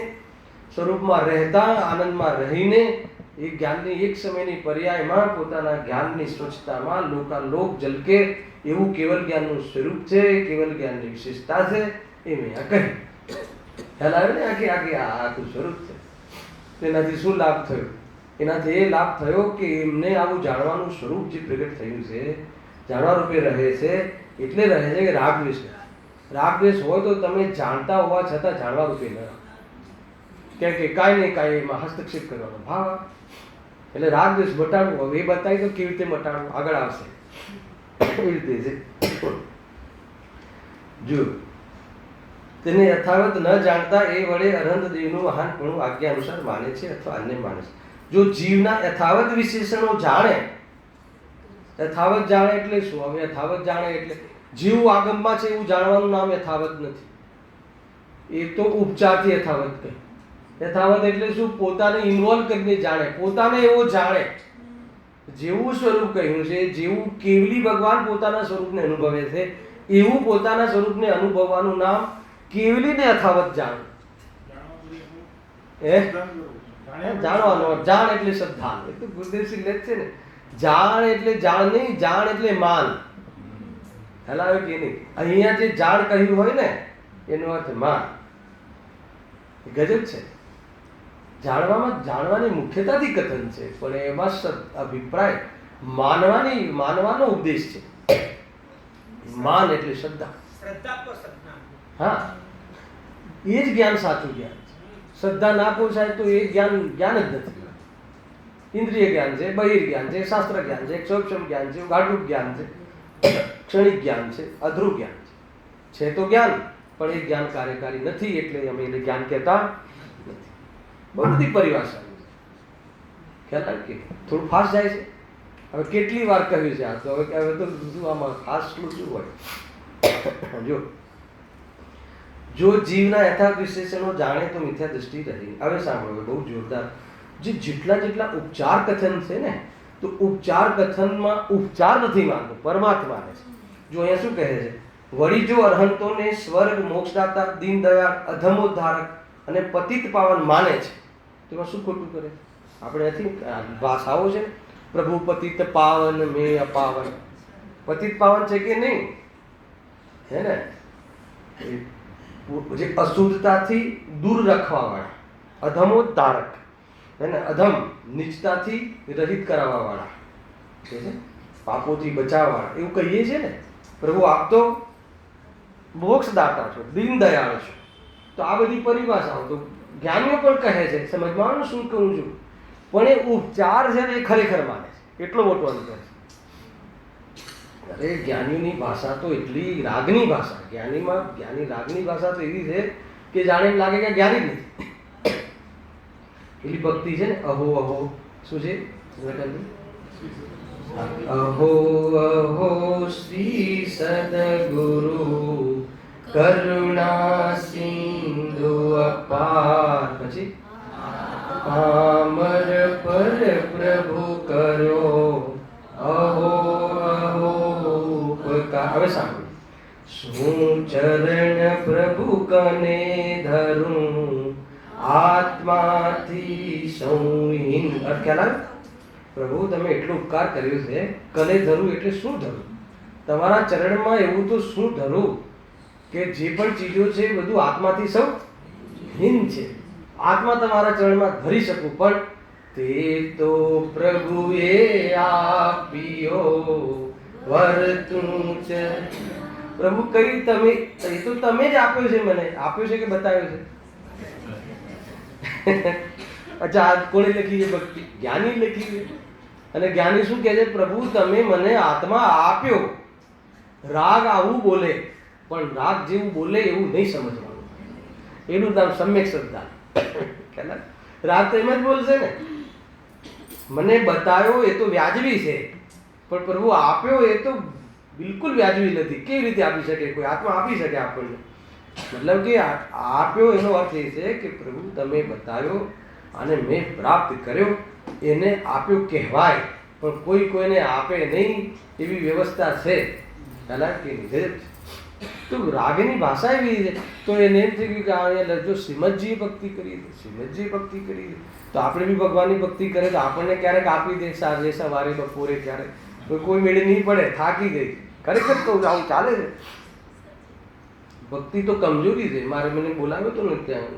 સ્વરૂપમાં રહેતા, આનંદમાં રહીને એ જ્ઞાનની એક સમયની પર્યાયમાં પોતાના જ્ઞાનની સ્વચ્છતામાં લોકાલોક ઝલકે એવું કેવલ જ્ઞાનનું સ્વરૂપ છે, કેવલ જ્ઞાનની વિશેષતા છે. એ મેં આ કહી ખ્યાલ આવે ને, આખી આખું સ્વરૂપ છે. એનાથી શું લાભ થયો? એનાથી એ લાભ થયો કે એમને આવું જાણવાનું સ્વરૂપ જે પ્રગટ થયું છે, જાણવા રૂપે રહે છે. એટલે રહે છે કે રાગદ્વેષ નથી. રાગદ્વેષ હોય તો તમે જાણતા હોવા છતાં જાણવા રૂપે ન રહો, કેમ કે કાંઈ ને કાંઈ એમાં હસ્તક્ષેપ કરવાનો ભાવ આવે. એટલે રાગદ્વેષ મટાડવું, હવે એ બતાવી તો કેવી રીતે મટાડવું, આગળ આવશે. એવી રીતે છે. જો તેને યથાવત ન જાણતા એ વડે અનંત દેવનું મહાનપણું આજ્ઞા અનુસાર માને છે અથવા અન્ય માને છે. જો જીવના યથાવત વિશેષણો જાણે, યથાવત જાણે એટલે શું? હવે યથાવત જાણે એટલે જીવ આગમમાં છે એવું જાણવાનું નામ યથાવત નથી. એ તો ઉપચારથી યથાવત કહે. યથાવત એટલે શું? પોતાને ઇન્વોલ્વ કરીને જાણે, પોતાને એવો જાણે. જેવું સ્વરૂપ કહ્યું છે, જેવું કેવલી ભગવાન પોતાના સ્વરૂપને અનુભવે છે, એવું પોતાના સ્વરૂપને અનુભવવાનું નામ કેવલીને યથાવત જાણ. જાણવાનો જાણ એટલે શ્રદ્ધા. એ તો ગુરુદેવસિંહ લે છે ને, જાણ એટલે જાણ નહીં, જાણ એટલે માન. હલાવે કે નહીં? અહીંયા જે જાણ કહ્યું હોય ને એનો અર્થ માન. ગજબ છે. જાણવામાં જાણવાની મુખ્યતાથી કથન છે, પણ એમાં અભિપ્રાય માનવાનો ઉપદેશ છે. માન એટલે શ્રદ્ધા. હા, એ જ જ્ઞાન સાચું જ્ઞાન છે. શ્રદ્ધા ના પોસાય તો એ જ્ઞાન જ નથી. ઇન્દ્રિય જ્ઞાન છે, બહિર જ્ઞાન છે, શાસ્ત્ર જ્ઞાન છે, સૂક્ષ્મ જ્ઞાન છે, ગાઢું જ્ઞાન છે, ક્ષણિક જ્ઞાન છે, અધ્રુ જ્ઞાન છે તો જ્ઞાન, પણ એ જ્ઞાન કાર્યકારી નથી, એટલે અમે એને જ્ઞાન કહેતા નથી. બહુ બધી પરિભાષા ખ્યાલ આવે કે થોડું ફાસ્ટ જાય છે. હવે કેટલી વાર કહ્યું છે આ તો, હવે તો શું આમાં ખાસ શું હોય? જો જીવના યથાર્થ વિશેષણો જાણે તો મિથ્યા દ્રષ્ટિ રહી. હવે સાંભળો, બહુ જોરદાર. જેટલા ઉપચાર કથન છે ને, તો ઉપચાર કથનમાં ઉપચાર નથી માનતો, પરમાત્મા છે. જો અહીંયા શું કહે છે? વળી જો અરહંતોને સ્વર્ગ, મોક્ષદાતા, દીનદયાળ, અધમોદ્ધારક અને પતિત પાવન માને છે, તેમાં શું ખોટું કરે? આપણે નથી ભાષાઓ છે ને, પ્રભુ પતિત પાવન મેં અપાવન. પતિત પાવન છે કે નહીં? હે ને? જે અશુદ્ધતાથી દૂર રાખવાવાળા, અધમોદ્ધારક, હે ને? અધમ નીચતાથી રહિત કરાવવાવાળા, છે પાપોથી બચાવવાળા, એવું કહીએ છીએ ને. પ્રભુ આપ તો મોક્ષદાતા છો, દીનદયાળ છો. તો આ બધી પરિભાષાઓ તો જ્ઞાનીઓ પણ કહે છે, સમજવાનું શું કહું છું. પણ એ ઉપચાર છે ને એ ખરેખર માને છે, એટલો મોટો અંતર છે. અરે જ્ઞાનીની ભાષા તો એટલી રાગની ભાષા, જ્ઞાની રાગની ભાષા તો એવી છે કે જાણે એમ લાગે કે જ્ઞાની જ નથી. એટલી ભક્તિ છે ને. અહો અહો શું છે? અહો અહો શ્રી સદગુરુ કરુણા સિંધુ અપાર. પછી પામર પર પ્રભુ કરો અહો અહો ઉપકાર. હવે સાંભળો. શું ચરણ પ્રભુ કને ધરું આત્માથી સૌહીન. અર્થ ખ્યાલ આવે? પ્રભુ તમે એટલો ઉપકાર કર્યો છે, કને ધરું એટલે શું ધરું? તમારા ચરણમાં એવું તો શું ધરું કે જે પણ ચીજો છે એ બધું આત્માથી સૌ હીન છે. આત્મા તમારા ચરણમાં ધરી શકું, પણ તે તો પ્રભુએ આપ્યો વર્તું છે. પ્રભુ કઈ તમે, એ તો તમે જ આપ્યો છે. મને આપ્યો છે કે બતાવ્યો છે? અચ્છા, આ કોણે લખી છે? ભક્તિ જ્ઞાની લખી છે. અને જ્ઞાની શું કહે છે? પ્રભુ તમે મને આત્મા આપ્યો. રાગ આવું બોલે, પણ રાગ જેવું બોલે એવું નહીં સમજવાનું. એનું નામ સમ્યક શ્રદ્ધા. રાગ તો એમ જ બોલશે ને. મને બતાવ્યો એ તો વ્યાજબી છે, પણ પ્રભુ આપ્યો એ તો બિલકુલ વ્યાજબી નથી. કેવી રીતે આપી શકે કોઈ? આત્મા આપી શકે આપણને. મતલબ કે આપ્યો એનો અર્થ એ છે કે પ્રભુ તમે બતાવ્યો અને મેં પ્રાપ્ત કર્યો, એને આપ્યો કહેવાય. પણ કોઈ કોઈને આપે નહીં એવી વ્યવસ્થા છે. કે તો રાગની ભાષા એવી છે. તો એને એમ થઈ ગયું કે જો શ્રીમદજીએ ભક્તિ કરી શ્રીમદજીએ ભક્તિ કરી તો આપણે બી ભગવાનની ભક્તિ કરે તો આપણને ક્યારેક આપી દે સાંજે સવારે બપોરે ક્યારેક કોઈ મેળે નહીં પડે, થાકી ગઈ. ખરેખર કહું આવું ચાલે છે. ભક્તિ તો કમજોરી છે. મને બોલાવ્યો હતો ને ત્યાં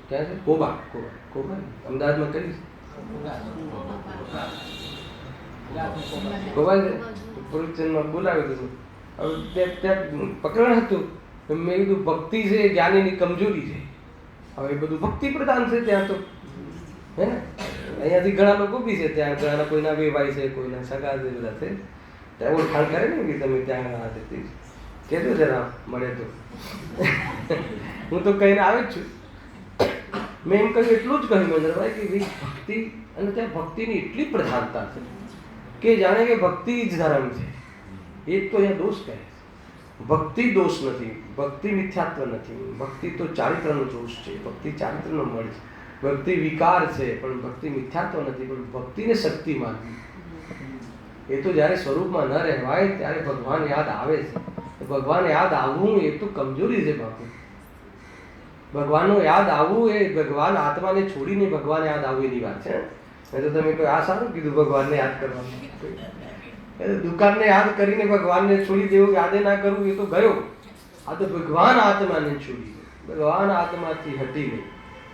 ક્યાં છે કોબા અમદાવાદમાં કરી કોબા છે પુરુષચંદમાં બોલાવ્યો હતો. હવે ત્યાં પ્રકરણ હતું. મેં કીધું ભક્તિ છે જ્ઞાનીની કમજોરી છે. હવે એ બધું ભક્તિ પ્રધાન છે ત્યાં તો, હે ને. અહીંયાથી ઘણા લોકો બી છે ત્યાં, ઘણા કોઈના વેવાય છે, કોઈના સગા છે, બધા છે. ત્યાં ઓળખાણ કરે ને કે તમે ત્યાં ગયા હતી, કહેજો જરા મળે તો. હું તો કહીને આવી જ છું. મેં એમ કહ્યું એટલું જ કહ્યું મહેન્દ્રભાઈ કે ભાઈ ભક્તિ, અને ત્યાં ભક્તિની એટલી પ્રધાનતા છે કે જાણે કે ભક્તિ જ ધર્મ છે. એ તો અહીંયા દોષ કહે છે. ભક્તિ દોષ નથી, ભક્તિ મિથ્યાત્વ નથી, ભક્તિ તો ચારિત્રનો દોષ છે, ભક્તિ ચારિત્રનો મળ છે, ભક્તિ વિકાર છે, પણ ભક્તિ મિથ્યાત્વ નથી. પણ ભક્તિને શક્તિ માનવી, એ તો જ્યારે સ્વરૂપમાં ન રહેવાય ત્યારે ભગવાન યાદ આવે છે. ભગવાન યાદ આવવું એ તો કમજોરી છે બાપુ. ભગવાનનું યાદ આવવું એ ભગવાન આત્માને છોડીને ભગવાન યાદ આવવું એની વાત છે. તો તમે કહો આ સારું કીધું ભગવાનને યાદ કરવાનું. દુકાનને યાદ કરીને ભગવાનને છોડી દેવું, યાદે ના કરવું એ તો ગયો. આ તો ભગવાન આત્માને છોડી, ભગવાન આત્માથી હટીને,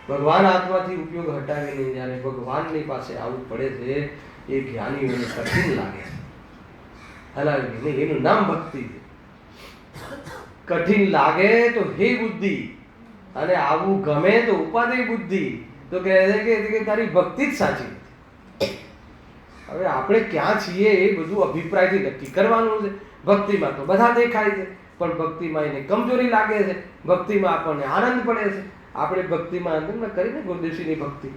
ભગવાન આત્માથી ઉપયોગ હટાવીને જ્યારે ભગવાનની પાસે આવવું પડે છે એ જ્ઞાનીઓને કઠિન લાગે છે. હલાવી નહીં, એનું નામ ભક્તિ છે. કઠિન લાગે તો હે બુદ્ધિ, અને આવું ગમે તો ઉપાધિ બુદ્ધિ. તો કહે છે કે તારી ભક્તિ જ સાચી. હવે આપણે ક્યાં છીએ એ બધું અભિપ્રાયથી નક્કી કરવાનું છે. ભક્તિમાં તો બધા દેખાય છે, પણ ભક્તિમાં એને કમજોરી લાગે છે, ભક્તિમાં આપણને આનંદ પડે છે. આપણે ભક્તિમાં આનંદ કરીને ગુરુદેવશ્રીની ભક્તિ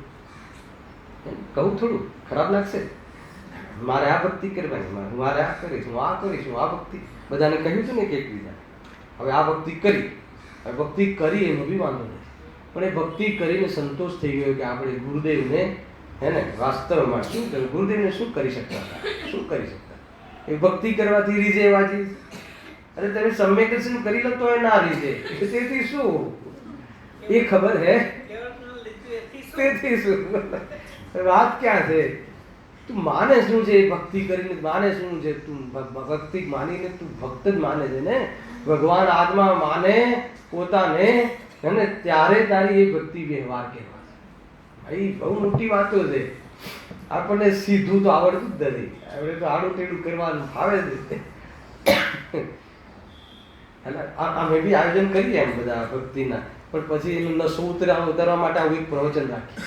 કહું થોડું ખરાબ લાગશે. મારે આ ભક્તિ કરવાની, મારે આ કરીશ, હું આ કરીશ, હું આ ભક્તિ બધાને કહ્યું હતું ને કે એકબીજા. હવે આ ભક્તિ કરી, હવે ભક્તિ કરી એનો બી વાંધો નથી, પણ એ ભક્તિ કરીને સંતોષ થઈ ગયો કે આપણે ગુરુદેવને, હે ને, વાસ્તવમાં શું કર્યું, ગુરુદેવને શું કરી શકતા હતા, શું કરી શકતા. એ ભક્તિ કરવાથી રીઝે વાજી. અરે તમે સમ્યક દર્શન કરી લો તો એ ના રીઝે, તેથી શું એ ખબર હે, તેથી શું વાત ક્યાં છે. તું માને શું છે ભક્તિ કરીને, માને શું છે તું ભક્તિ માનીને તું ભક્ત જ માને છે ને. ભગવાન આત્મા માને પોતાને, અને ત્યારે તારી એ ભક્તિ વ્યવહાર કહેવાય. ભાઈ બહુ મોટી વાતો છે. આપણને સીધું તો આવડતું જ નથી, આપણે તો આડું ટેડું કરવાનું ફાવે છે. અમે બી આયોજન કરીએ એમ બધા ભક્તિના, પણ પછી એનું નસો ઉતારવા માટે આવું એક પ્રવચન રાખીએ.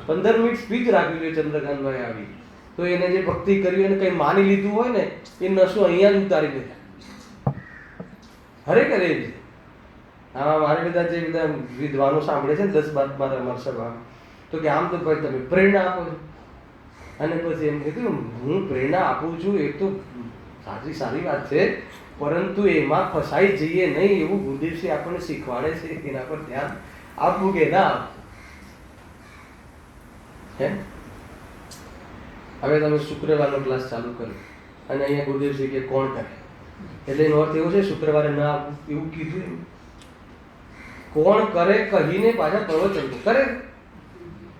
15 મિનિટ સ્પીચ રાખવી જોઈએ ચંદ્રકાંતભાઈ આવી, તો એને જે ભક્તિ કરી અને કંઈ માની લીધું હોય ને એ નસો અહીંયા જ ઉતારી દે. ખરેખર એ છે. હા, મારે બધા જે બધા વિદ્વાનો સાંભળે છે ને 10 બાદ મારા અમારા સભા, તો કે આમ તો ભાઈ તમે પ્રેરણા આપો છો. અને પછી એમ કીધું હું પ્રેરણા આપું છું એ તો સારી વાત છે, પરંતુ એમાં ફસાઈ જઈએ નહીં એવું ગુરુદેવશ્રી આપણને શીખવાડે છે. એના પર ધ્યાન આપવું કે ના આપવું. હવે તમે શુક્રવારનો ક્લાસ ચાલુ કર્યો અને અહીંયા ગુરુદેવશ્રી કે કોણ કરે, એટલે એનો અર્થ એવો છે શુક્રવારે ના આપવું એવું કીધું. એમ કોણ કરે કહીને પાછા પ્રવચન કરે.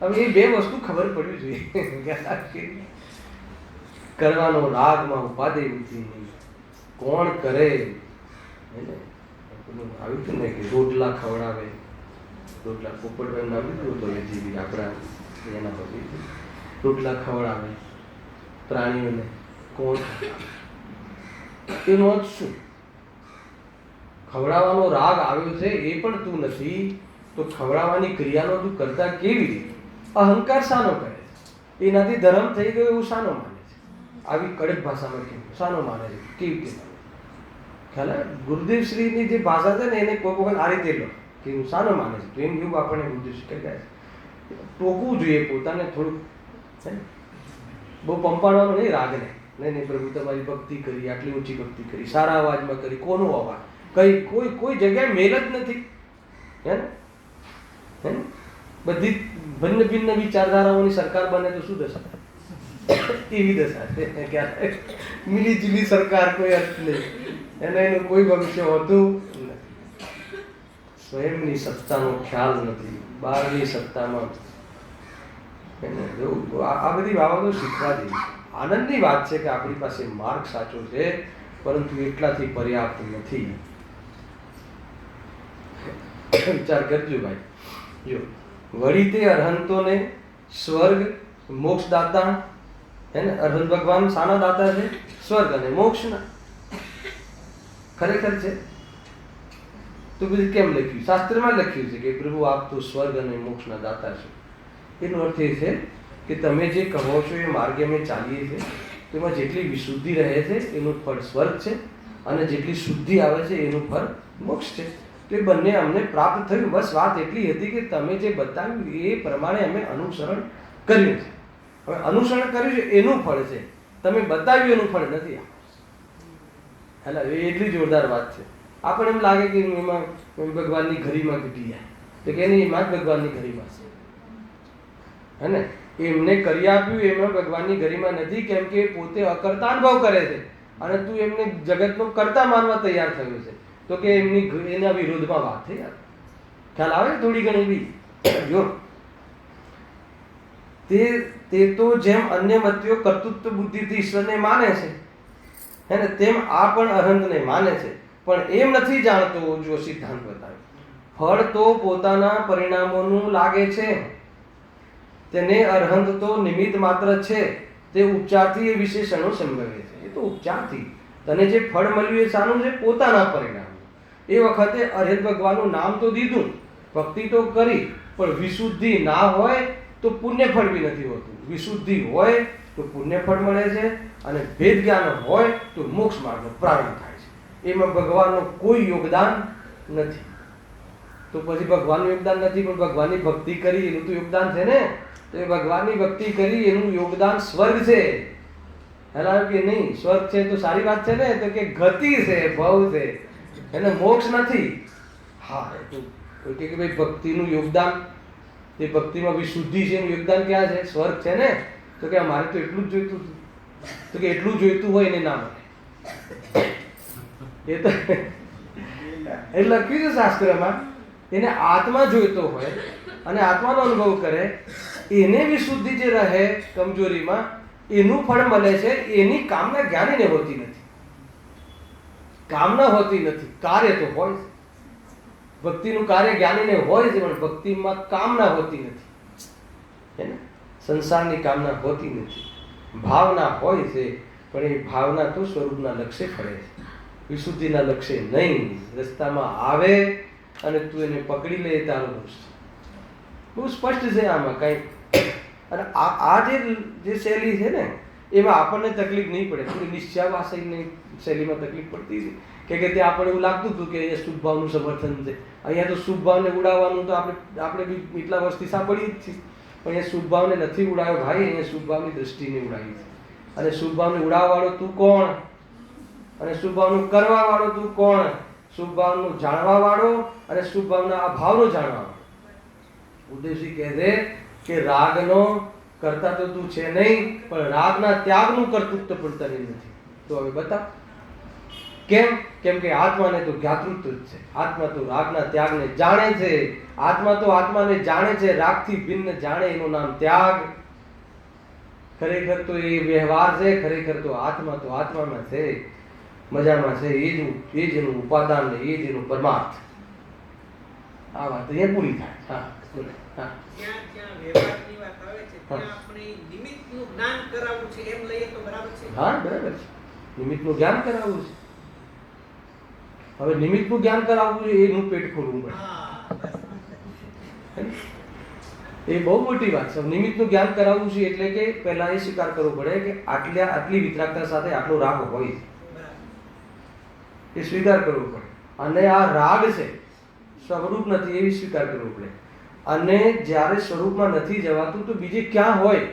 હવે એ બે વસ્તુ ખબર પડવી જોઈએ. કરવાનો રાગમાં ઉપાધિ નથી. કોણ કરે, આવ્યું હતું ને કે રોટલા ખવડાવે, રોટલા પોપટભાઈ નામ લીધું હતું જીવી આપણા એના પછી રોટલા ખવડાવે પ્રાણીઓને. કોણ, એનો અર્થ શું? ખવડાવવાનો રાગ આવ્યો છે એ પણ તું નથી, તો ખવડાવવાની ક્રિયાનો તું કરતા કેવી રીતે? અહંકાર શાનો કરે છે? એનાથી ધર્મ થઈ ગયો એવું શાનો માને છે? આવી કડક ભાષામાં કેવું શાનો માને છે, કેવી રીતે માને? ખ્યાલ આવે? ગુરુદેવશ્રીની જે ભાષા છે ને એને કોઈ વખત આ રીતે લો કે હું શાનો માને છે, તો એમ એવું આપણને ગુરુદેવશ્રી કહે છે. ટોકવું જોઈએ પોતાને થોડુંક, બહુ પંપાડવાનું નહીં રાગને. નહીં પ્રભુ તમારી ભક્તિ કરી, આટલી ઊંચી ભક્તિ કરી, સારા અવાજમાં કરી, કોનો અવાજ, કોઈ જગ્યાએ મેલ જ નથી. હે ને બધી ભિન્ન ભિન્ન વિચારધારાઓની સરકાર બને તો શું દશા? એવી દશા છે. મિલી જુલી સરકાર કોઈ અર્થ નહીં. એને એનું કોઈ ભવિષ્ય હોતું નથી. સ્વયંની સત્તાનો ખ્યાલ નથી, બહારની સત્તામાં એને આ બધી બાબતો શીખવા જેવી. આનંદની વાત છે કે આપણી પાસે માર્ગ સાચો છે, પરંતુ એટલાથી પર્યાપ્ત નથી. વિચાર કરજો ભાઈ. જો વળી તે અરહંતોને સ્વર્ગ મોક્ષદાતા, હે ને, અરહંત ભગવાન શાના દાતા છે? સ્વર્ગ અને મોક્ષના. ખરેખર છે તો પછી કેમ લખ્યું? શાસ્ત્રમાં લખ્યું છે કે પ્રભુ આપ તો સ્વર્ગ અને મોક્ષના દાતા છો. એનો અર્થ એ છે કે તમે જે કહો છો એ માર્ગે અમે ચાલીએ છીએ, તેમાં જેટલી વિશુદ્ધિ રહે છે એનું ફળ સ્વર્ગ છે, અને જેટલી શુદ્ધિ આવે છે એનું ફળ મોક્ષ છે. તો એ બંને અમને પ્રાપ્ત થયું. બસ વાત એટલી હતી કે તમે જે બતાવ્યું એ પ્રમાણે અમે અનુસરણ કર્યું છે. હવે અનુસરણ કર્યું છે એનું ફળ છે, તમે બતાવ્યું એનું ફળ નથી. એટલે એ એટલી જોરદાર વાત છે. આપણને એમ લાગે કે એમાં ભગવાનની ઘરીમાં ઘટી જાય, તો કે નહીં, એમાં જ ભગવાનની ઘરીમાં છે. હે ને, એમને કરી આપ્યું એમાં ભગવાનની ઘરીમાં નથી, કેમ કે પોતે અકર્તા અનુભવ કરે છે અને તું એમને જગતનો કર્તા માનવા તૈયાર થયો છે. તો કે એમની એના વિરોધમાં વાત થઈ. યાર ખ્યાલ આવે થોડી ઘણી બી? જો તે તો જેમ અન્ય મતીઓ કર્તૃત્વ બુદ્ધિથી ઈશ્વરને માને છે, હે ને, તેમ આ પણ અરહંતને માને છે, પણ એમ નથી જાણતો. જો સિદ્ધાંત બતાવ્યો, ફળ તો પોતાના પરિણામોનું લાગે છે, તેને અરહંત તો નિમિત્ત માત્ર છે. તે ઉપચારથી એ વિશેષણો સંભવે છે. એ તો ઉપચારથી તને જે ફળ મળ્યું એ શાનું છે? પોતાના પરિણામ. એ વખતે અરહંત ભગવાનનું નામ તો દીધું, ભક્તિ તો કરી, પણ વિશુદ્ધિ ના હોય તો પુણ્ય ફળ બી નથી હોતું. વિશુદ્ધિ હોય તો પુણ્ય ફળ મળે છે, અને ભેદ જ્ઞાન હોય તો મોક્ષ માર્ગનો પ્રારંભ થાય છે. એમાં ભગવાનનું કોઈ યોગદાન નથી. તો પછી ભગવાનનું યોગદાન નથી, પણ ભગવાનની ભક્તિ કરી એનું તો યોગદાન છે ને. તો એ ભગવાનની ભક્તિ કરી એનું યોગદાન સ્વર્ગ છે. હેલા કે નહીં? સ્વર્ગ છે તો સારી વાત છે ને. તો કે ગતિ છે, ભવ છે, એને મોક્ષ નથી. હા, એ તો કોઈ કે ભાઈ ભક્તિનું યોગદાન, એ ભક્તિમાં વિશુદ્ધિ છે, એનું યોગદાન ક્યાં છે? સ્વર્ગ છે ને. તો કે અમારે તો એટલું જ જોઈતું હતું. તો કે એટલું જોઈતું હોય એને ના મળે. એ તો એ લખ્યું છે શાસ્ત્રમાં, એને આત્મા જોઈતો હોય અને આત્માનો અનુભવ કરે, એને વિશુદ્ધિ જે રહે કમજોરીમાં, એનું ફળ મળે છે. એની કામના જ્ઞાનીને હોતી નથી. કામના હોતી નથી, કાર્ય તો હોય છે. ભક્તિનું કાર્ય જ્ઞાનીને હોય છે, પણ ભક્તિમાં કામના હોતી નથી. હે ને, સંસારની કામના હોતી નથી. ભાવના હોય છે, પણ એ ભાવના તો સ્વરૂપના લક્ષ્ય ફરે છે, વિશુદ્ધિના લક્ષ્ય નહીં. રસ્તામાં આવે અને તું એને પકડી લે, તારો દોષ છે. બહુ સ્પષ્ટ છે આમાં કઈ. અને આ જે શૈલી છે ને, એમાં આપણને તકલીફ નહીં પડે. થોડી નિશ્ચયાવાસની શૈલીમાં તકલીફ પડતી છે કે ત્યાં આપણે એવું લાગતું હતું કે અહીંયા શુભ ભાવનું સમર્થન છે. અહીંયા તો શુભ ભાવને ઉડાવવાનું તો આપણે બી એટલા વર્ષથી સાંભળીએ જ છીએ, પણ અહીંયા શુભ ભાવને નથી ઉડાવ્યો ભાઈ. અહીંયા શુભ ભાવની દ્રષ્ટિને ઉડાવી છે. અને શુભ ભાવને ઉડાવવાવાળો તું કોણ? અને શુભ ભાવનું કરવા વાળો તું કોણ? શુભ ભાવનું જાણવા વાળો અને શુભ ભાવના આ ભાવનો જાણવા વાળો. ઉદ્દેશી કહે છે કે રાગનો કરતા તો તું છે નહીં, પણ રાગના ત્યાગનું કર્તૃત્વ પણ તને નથી. તો હવે બતા કેમ? કેમ કે આત્માને તો જ્ઞાતૃત્વ જ છે. આત્મા તો રાગના ત્યાગને જાણે છે. આત્મા તો આત્માને જાણે છે, રાગથી ભિન્ન જાણે, એનું નામ ત્યાગ. ખરેખર તો એ વ્યવહાર છે. ખરેખર તો આત્મામાં છે, મજામાં છે. એ જ એનું ઉપાદાન ને એ જ એનું પરમાર્થ. આ વાત અહીંયા પૂરી થાય. હા બોલે. હા, હા બરાબર છે. નિમિત્તનું જ્ઞાન કરાવવું છે. હવે નિમિત્તનું જ્ઞાન કરાવવું છે, એનું પેટ ખોલવું પડે. એ બહુ મોટી વાત છે. નિમિત્તનું જ્ઞાન કરાવવું છે એટલે કે પહેલા એ સ્વીકાર કરવો પડે કે આટલી વિતરાગતા સાથે આટલો રાગ હોય છે. એ સ્વીકાર કરવો પડે. અને આ રાગ છે, સ્વરૂપ નથી, એવી સ્વીકાર કરવો પડે. અને જ્યારે સ્વરૂપમાં નથી જવાતું તો બીજે ક્યાં હોય?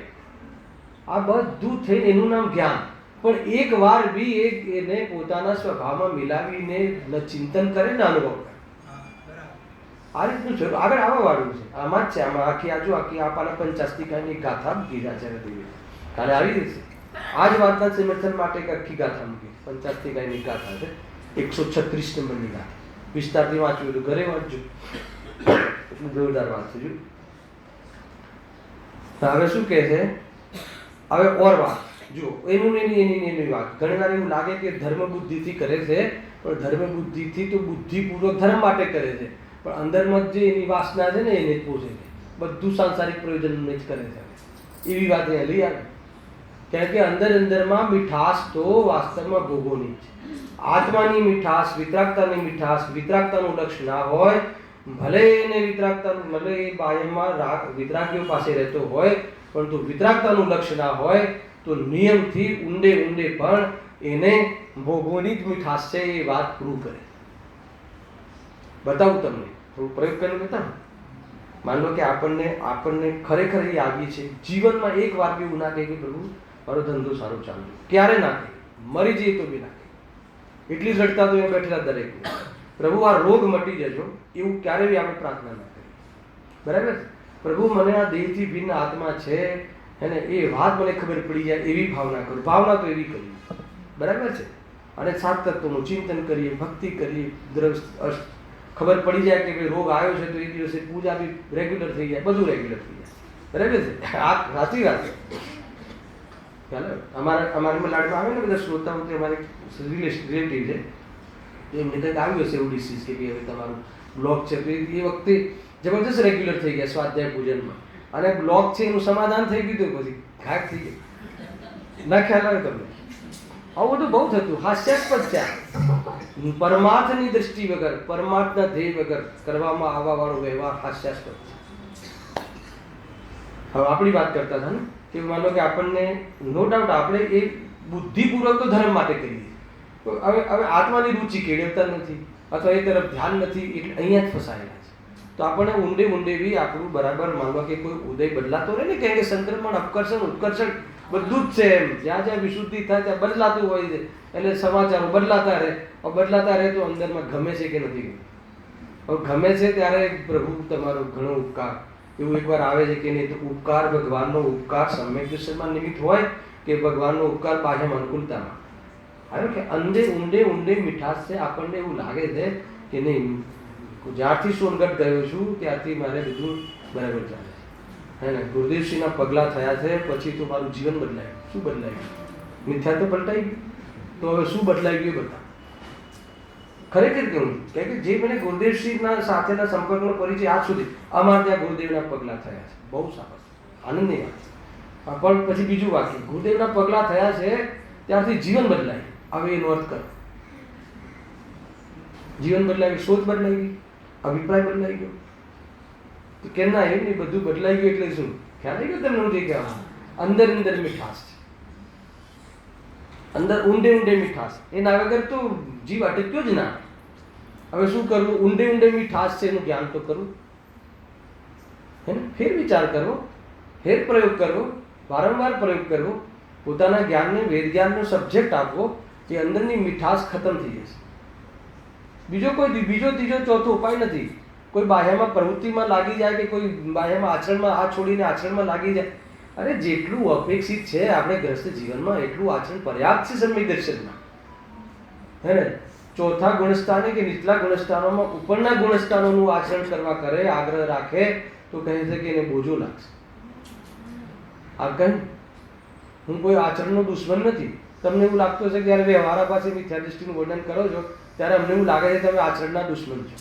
આ બધું થઈને એનું નામ જ્ઞાન. પણ એક વાર બી એને પોતાના સ્વભાવમાં મિલાવીને ચિંતન કરે ને અનુભવ કરે. આ રીતનું છે. આગળ આવવા વાળું છે. આમાં જ છે. આમાં આખી આપાના પંચાસ્તિકાની ગાથા ગીરાચાર્ય દેવી કાલે આવી રહી છે. આ જ વાતના સમર્થન માટે એક આખી ગાથા મૂકી. પંચાસ્તિકાની ગાથા છે. 136 નંબરની વાત. વિસ્તારથી વાંચ્યું એટલે ઘરે વાંચજો, એટલું જોરદાર વાત થયું. હવે શું કહે છે, હવે ઓર વાત જુઓ, એની વાત. ઘણી વાર એવું લાગે કે ધર્મ બુદ્ધિથી કરે છે, પણ ધર્મ બુદ્ધિથી તો બુદ્ધિપૂર્વક ધર્મ માટે કરે છે, પણ અંદરમાં જે એની વાસના છે ને એને જ પહોંચે છે, બધું સાંસારિક પ્રયોજનને જ કરે છે. એવી વાત અહીંયા લઈ આવે. કારણ કે અંદરમાં મીઠાશ તો વાસ્તવમાં ભોગોની છે. આત્માની મીઠાશ, વિતરાગતાની મીઠાશ, વિતરાગતાનું લક્ષ ના હોય, ભલે એને વિતરાગતાનું, ભલે એ બાહ્યમાં વિતરાગીઓ પાસે રહેતો હોય, પરંતુ વિતરાગતાનું લક્ષ ના હોય તો નિયમથી ઊંડે પણ એને ભોગોની જ મીઠાશ છે એ વાત પ્રૂવ કરે. બતાવું તમને, થોડું પ્રયોગ કરીને બતાવું. માન લો કે આપણને ખરેખર એ આવી છે જીવનમાં, એક વાર બી એવું ના કહે કે પ્રભુ મારો ધંધો સારો ચાલુ, ક્યારે ના કહે, મરી જઈએ તો બી ના કહે. એટલી જ રડતા તો એ બેઠેલા દરેક, પ્રભુ આ રોગ મટી જજો, એવું ક્યારે બી આપણે પ્રાર્થના ના કરીએ. બરાબર છે? પ્રભુ મને આ દેહથી ભિન્ન આત્મા છે એને એ વાત મને ખબર પડી જાય એવી ભાવના કરું. ભાવના તો એવી કરી, બરાબર છે? અને સાત તત્વનું ચિંતન કરીએ, ભક્તિ કરીએ, ખબર પડી જાય કે ભાઈ રોગ આવ્યો છે તો એ દિવસે પૂજા બી રેગ્યુલર થઈ જાય, બધું રેગ્યુલર થઈ જાય. બરાબર છે? આ સાચી વાત છે. ચાલો, અમારા લાડમાં આવે ને બધા શ્રોતાઓ, અમારે રિલેટિવ છે, એમને કંઈક આવ્યું હશે એવું ડિસીઝ કે ભાઈ હવે તમારું બ્લોક છે, તો એ વખતે જબરદસ્ત રેગ્યુલર થઈ ગયા સ્વાધ્યાય પૂજનમાં, અને બ્લોક છે એનું સમાધાન થઈ ગયું, પછી ઘાટ થઈ ગઈ. ના ખ્યાલ આવે તમને? આવું બધું બહુ થતું, હાસ્યાસ્પદ છે. પરમાર્થની દ્રષ્ટિ વગર, પરમાર્થના ધ્યેય વગર કરવામાં આવવા વાળો વ્યવહાર હાસ્યાસ્પદ છે. હવે આપણી વાત કરતા હતા ને કે માનો કે આપણને નો ડાઉટ આપણે એ બુદ્ધિપૂર્વક તો ધર્મ માટે કરીએ, હવે આત્માની રુચિ કેળવતા નથી અથવા એ તરફ ધ્યાન નથી, એટલે અહીંયા જ ફસાયેલા છે. તો આપણને ઊંડે બી આપણું બરાબર માનવા કે કોઈ ઉદય બદલાતો રહે ને, કેમ કે સંક્રમણ, અપકર્ષણ, ઉત્કર્ષણ બધું જ છે એમ. જ્યાં વિશુદ્ધિ થાય ત્યાં બદલાતું હોય છે, એટલે સમાચારો બદલાતા રહે તો અંદરમાં ગમે છે કે નથી ગમે. હવે ગમે છે ત્યારે પ્રભુ તમારો ઘણો ઉપકાર એવું એકવાર આવે છે કે નહીં, તો ઉપકાર ભગવાનનો ઉપકાર સમ્યક દર્શનમાં નિમિત્ત હોય કે ભગવાનનો ઉપકાર બાહ્ય અનુકૂળતામાં આવ્યો કે ઊંડે મીઠાશ છે. આપણને એવું લાગે છે કે નહીં, જ્યારથી સોનગઢ ગયો છું ત્યારથી મારે બધું બરાબર ચાલે છે, હે ને? ગુરુદેવશ્રીના પગલાં થયા છે પછી તો મારું જીવન બદલાયું. શું બદલાયું? મિથ્યા તો પલટાઈ ગયું, તો હવે શું બદલાઈ ગયું બતા. ખરેખર કેવું કે જે મને ગુરુદેવશ્રીના સાથેના સંપર્કનો પરિચય આજ સુધી, અમારે ત્યાં ગુરુદેવના પગલાં થયા છે. બહુ સારા, આનંદની વાત. પણ પછી બીજું વાક્ય, ગુરુદેવના પગલાં થયા છે ત્યારથી જીવન બદલાય. હવે એનો અર્થ કરો, જીવન બદલાયું, સોચ બદલાઈ ગઈ, અભિપ્રાય બદલાઈ ગયો. તો કેમ ના, એમ નહીં, બધું બદલાઈ ગયું એટલે શું? ખ્યાલ આવી ગયો તમને? નથી કે અંદર મીઠાશ છે, અંદર ઊંડે મીઠાશ, એના વગર તો જીવ અટક્યો જ ના. હવે શું કરવું? ઊંડે મીઠાશ છે એનું જ્ઞાન તો કરવું, હે ને? ફેર વિચાર કરવો, ફેર પ્રયોગ કરવો, વારંવાર પ્રયોગ કરવો, પોતાના જ્ઞાનને, વેદ જ્ઞાનનો સબ્જેક્ટ આપવો, એ અંદરની મીઠાશ ખતમ થઈ જશે. બીજો ત્રીજો ચોથો ઉપાય નથી. કોઈ બાહ્યમાં પ્રવૃત્તિમાં લાગી જાય કે કોઈ બાહ્યમાં આચરણમાં આ છોડીને આચરણમાં લાગી જાય. અરે જેટલું અપેક્ષિત છે આપણે ગ્રસ્ત જીવનમાં એટલું આચરણ પર્યાપ્ત છે સમ્યક દર્શનમાં, હે ને? ચોથા ગુણસ્થાને કે નીચલા ગુણસ્થાનોમાં ઉપરના ગુણસ્થાનોનું આચરણ કરવા કરે, આગ્રહ રાખે તો કહે છે કે એને બોજો લાગશે. આ કહે, હું કોઈ આચરણનો દુશ્મન નથી. તમને એવું લાગતું હશે કે જ્યારે વ્યવહારા પાસે મિથ્યા દૃષ્ટિનું વર્ણન કરો છો ત્યારે અમને એવું લાગે છે તમે આચરણના દુશ્મન છો,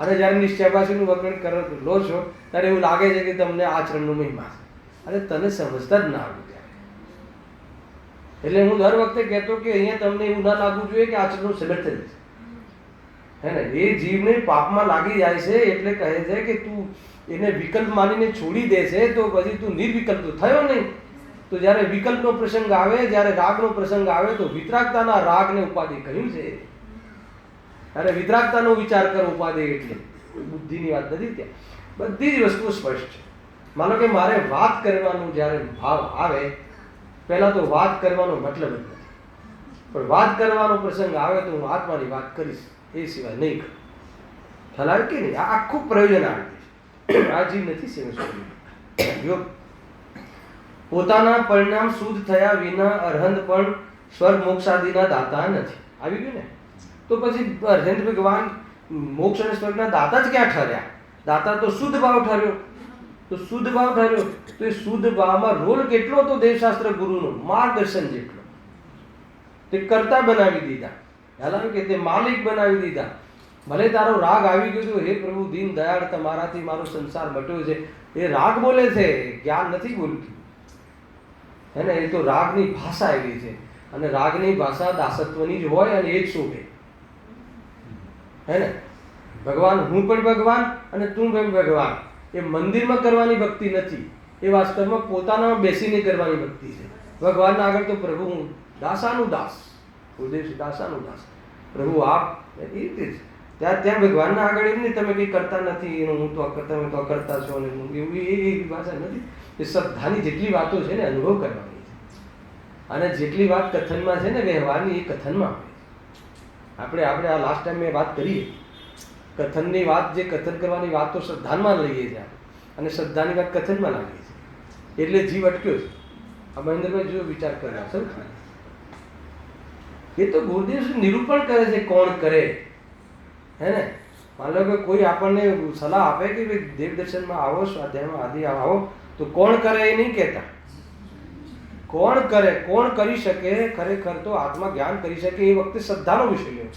અને જ્યારે નિશ્ચયવાસીનું વર્ણન લો છો ત્યારે એવું લાગે છે કે તમને આચરણનો મહિમા છે. અરે તને સમજતા જ ના આવ્યું ત્યારે. એટલે હું દર વખતે કહેતો કે અહીંયા તમને એવું ના લાગવું જોઈએ કે આચરણનું સમર્થન છે, હે ને? એ જીવને પાપમાં લાગી જાય છે એટલે કહે છે કે તું એને વિકલ્પ માનીને છોડી દે છે, તો પછી તું નિર્વિકલ્પ તો થયો નહીં. તો જ્યારે વિકલ્પનો પ્રસંગ આવે, જ્યારે રાગનો પ્રસંગ આવે, તો વિતરાગતાના રાગને ઉપાધિ કહ્યું છે. અરે વિતરાગતાનો વિચાર કરો, ઉપાધિ એટલે બુદ્ધિની વાત નથી. ત્યાં બધી જ વસ્તુઓ સ્પષ્ટ છે. માનો કે મારે વાત કરવાનું જ્યારે ભાવ આવે, પહેલા તો વાત કરવાનો મતલબ જ નથી, પણ વાત કરવાનો પ્રસંગ આવે તો હું આત્માની વાત કરીશ, એ સિવાય નહીં કરું. ખ્યાલ આવે કે નહીં? આ આખું પ્રયોજન આવે છે. આ જીવ નથી સેવા. પોતાના પરિણામ શુદ્ધ થયા વિના અરહંત પણ સ્વર્ગ મોક્ષાદિના દાતા નથી. આવી ગયું ને? તો પછી હરેન્દ્ર ભગવાન મોક્ષ અને સ્વર્ગના દાતા જ ક્યાં ઠર્યા? દાતા તો શુદ્ધ ભાવ ઠર્યો. તો શુદ્ધ ભાવ ઠર્યો તો એ શુદ્ધ ભાવમાં રોલ કેટલો હતો દેવશાસ્ત્ર ગુરુનો? માર્ગદર્શન જેટલો. તે કર્તા બનાવી દીધા, હાલાકી કે તે માલિક બનાવી દીધા. ભલે તારો રાગ આવી ગયો તો હે પ્રભુ દીન દયાળ તમારાથી મારો સંસાર મટ્યો છે, એ રાગ બોલે છે, જ્ઞાન નથી બોલતું. હે ને? એ તો રાગની ભાષા એવી છે, અને રાગની ભાષા દાસત્વની જ હોય અને એ જ શોભે. હે ને? ભગવાન હું પણ ભગવાન અને તું પણ ભગવાન, એ મંદિરમાં કરવાની ભક્તિ નથી, એ વાસ્તવમાં પોતાનામાં બેસીને કરવાની ભક્તિ છે. ભગવાનના આગળ તો પ્રભુ હું દાસાનું દાસ, ઉદ્દેશ દાસાનું દાસ, પ્રભુ આપ, એ રીતે જ ત્યાં ભગવાનના આગળ એમ નહીં તમે કંઈ કરતા નથી, એનું હું તો તમે તો કરતા છો ને એવું એવી ભાષા નથી. એ શ્રદ્ધાની જેટલી વાતો છે ને અનુભવ કરવાની છે, અને જેટલી વાત કથનમાં છે ને વ્યવહારની એ કથનમાં આવે. આપણે આ લાસ્ટ ટાઈમ મેં વાત કરીએ કથનની વાત, જે કથન કરવાની વાત તો શ્રદ્ધામાં લઈએ છીએ આપણે, અને શ્રદ્ધાની વાત કથનમાં લાગીએ છીએ, એટલે જીવ અટક્યો છે. આ મહેન્દ્રભાઈ જો વિચાર કરવા સૌ એ તો ગુરુદેવ નિરૂપણ કરે છે કોણ કરે. હે ને? માન લો કે કોઈ આપણને સલાહ આપે કે ભાઈ દેવ દર્શનમાં આવો, સ્વાધ્યાયમાં આદિ આવો, તો કોણ કરે એ નહીં કહેતા. કોણ કરે, કોણ કરી શકે, ખરેખર તો આત્મા જ્ઞાન કરી શકે એ વખતે શ્રદ્ધાનો વિષય લ્યો.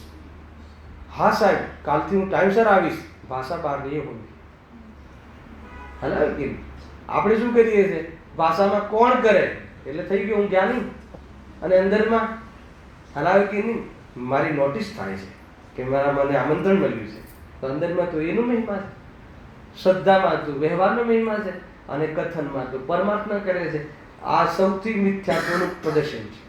હા સાહેબ, કાલથી હું ટાઈમસર આવીશ, ભાષા બહાર નહીં હોય. હલાવે કે આપણે શું કરીએ છીએ? ભાષામાં કોણ કરે એટલે થઈ ગયું હું જ્ઞાની, અને અંદરમાં હલાવે કે નહીં મારી નોટિસ થાય છે કે મને આમંત્રણ મળ્યું છે, તો અંદરમાં તો એનો મહિમા છે, શ્રદ્ધામાં તો વ્યવહારનો મહિમા છે, અને કથનમાં તો પરમાત્મા કરે છે. આ સૌથી મિથ્યાત્વનું પ્રદર્શન છે.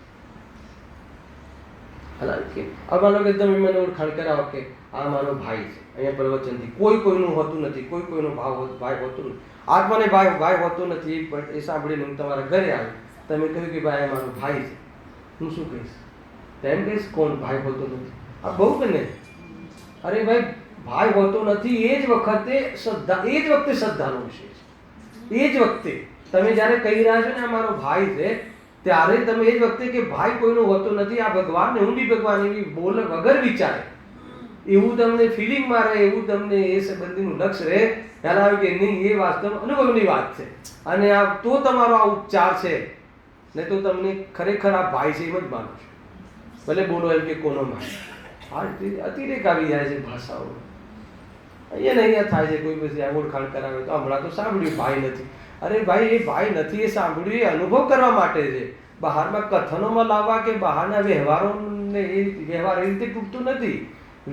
હલાવે હવે માનો કે તમે મને ઓળખાણ કરાવો કે આ મારો ભાઈ છે, અહીંયા પ્રવચનથી કોઈ કોઈનું હોતું નથી, કોઈ કોઈનો ભાઈ હોતું નથી, આત્માને ભાઈ હોતું નથી. પણ એ સાંભળીને હું તમારા ઘરે આવ્યો, તમે કહ્યું કે ભાઈ આ મારો ભાઈ છે, હું શું કહીશ? તેમ કહીશ કોણ ભાઈ હોતો નથી? આ બહુ બને. અરે ભાઈ ભાઈ હોતો નથી એ જ વખતે શ્રદ્ધા, એ જ વખતે શ્રદ્ધાનો વિષય છે. એ જ વખતે તમે જ્યારે કહી રહ્યા છો ને આ મારો ભાઈ છે, ત્યારે તમે એ જ વખતે કે ભાઈ કોઈનો હોતો નથી, આ ભગવાનને હું બી ભગવાન એવી બોલ વગર વિચારે એવું તમને ફિલિંગમાં રહે, એવું તમને એ સંબંધીનું લક્ષ્ય રહે, ખ્યાલ આવે કે નહીં એ વાસ્તવ અનુભવની વાત છે. અને આ તો તમારો આ ઉપચાર છે, નહીં તો તમને ખરેખર આ ભાઈ છે એમ જ માનો છો. ભલે બોલો એમ કે કોનો ભાઈ. હા, અતિરેક આવી જાય છે ભાષાઓ. અહીંયા થાય છે, કોઈ પછી ઓળખાણ કરાવે તો હમણાં તો સાંભળ્યું ભાઈ નથી. અરે ભાઈ એ ભાઈ નથી એ સાંભળ્યું એ અનુભવ કરવા માટે છે. બહારમાં કથનોમાં લાવવા કે બહારના વ્યવહારોને એ વ્યવહાર એ રીતે તૂટતું નથી.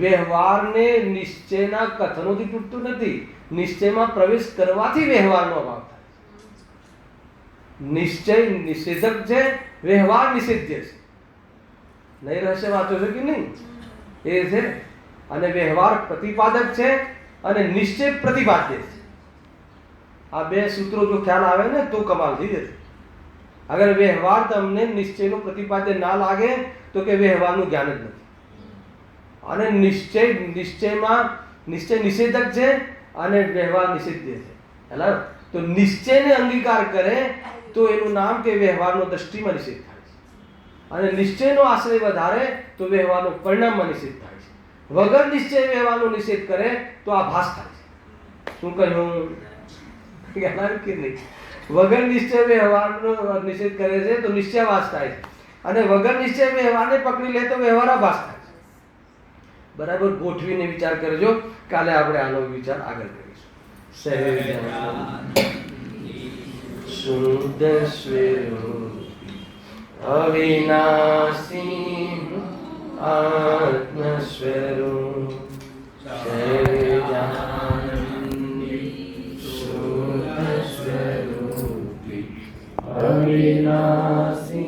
વ્યવહારને નિશ્ચયના કથનોથી તૂટતું નથી, નિશ્ચયમાં પ્રવેશ કરવાથી વ્યવહારનો અભાવ થાય. નિશ્ચય નિષેધક છે, વ્યવહાર નિષેધ્ય છે. નહીં રહસ્ય વાંચો છો કે નહીં? એ છે. અને વ્યવહાર પ્રતિપાદક છે અને નિશ્ચય પ્રતિપાદ્ય છે. આ બે સૂત્રો જો ખ્યાલ આવે ને તો કમાલ થઈ જશે. અગર વ્યવહાર તમને નિશ્ચયનો પ્રતિપાદ્ય ના લાગે તો કે વ્યવહારનું જ્ઞાન જ નથી. અને નિશ્ચયમાં નિશ્ચય નિષેધક છે અને વ્યવહાર નિષિદ્ધ છે. બરાબર? તો નિશ્ચયને અંગીકાર કરે તો એનું નામ કે વ્યવહારનો દ્રષ્ટિમાં નિષેધ થાય છે, અને નિશ્ચયનો આશ્રય વધારે તો વ્યવહારનો પરિણામમાં નિષેધ થાય છે. વગર નિશ્ચય વ્યવહારનો નિષેધ કરે તો આભાસ થાય છે. શું કહ્યું? કે નહીં? વગર નિશ્ચય વ્યવહારનો નિષેધ કરે છે તો નિશ્ચયાભાસ થાય છે, અને વગર નિશ્ચય વ્યવહારને પકડી લે તો વ્યવહારાભાસ થાય છે. બરાબર ગોઠવીને વિચાર કરજો. કાલે આપણે આનો વિચાર આગળ કરીશું. શુદ્ધ સ્વરૂપ અવિનાશી આત્મ સ્વરૂપ શુદ્ધ સ્વરૂપ અવિનાશી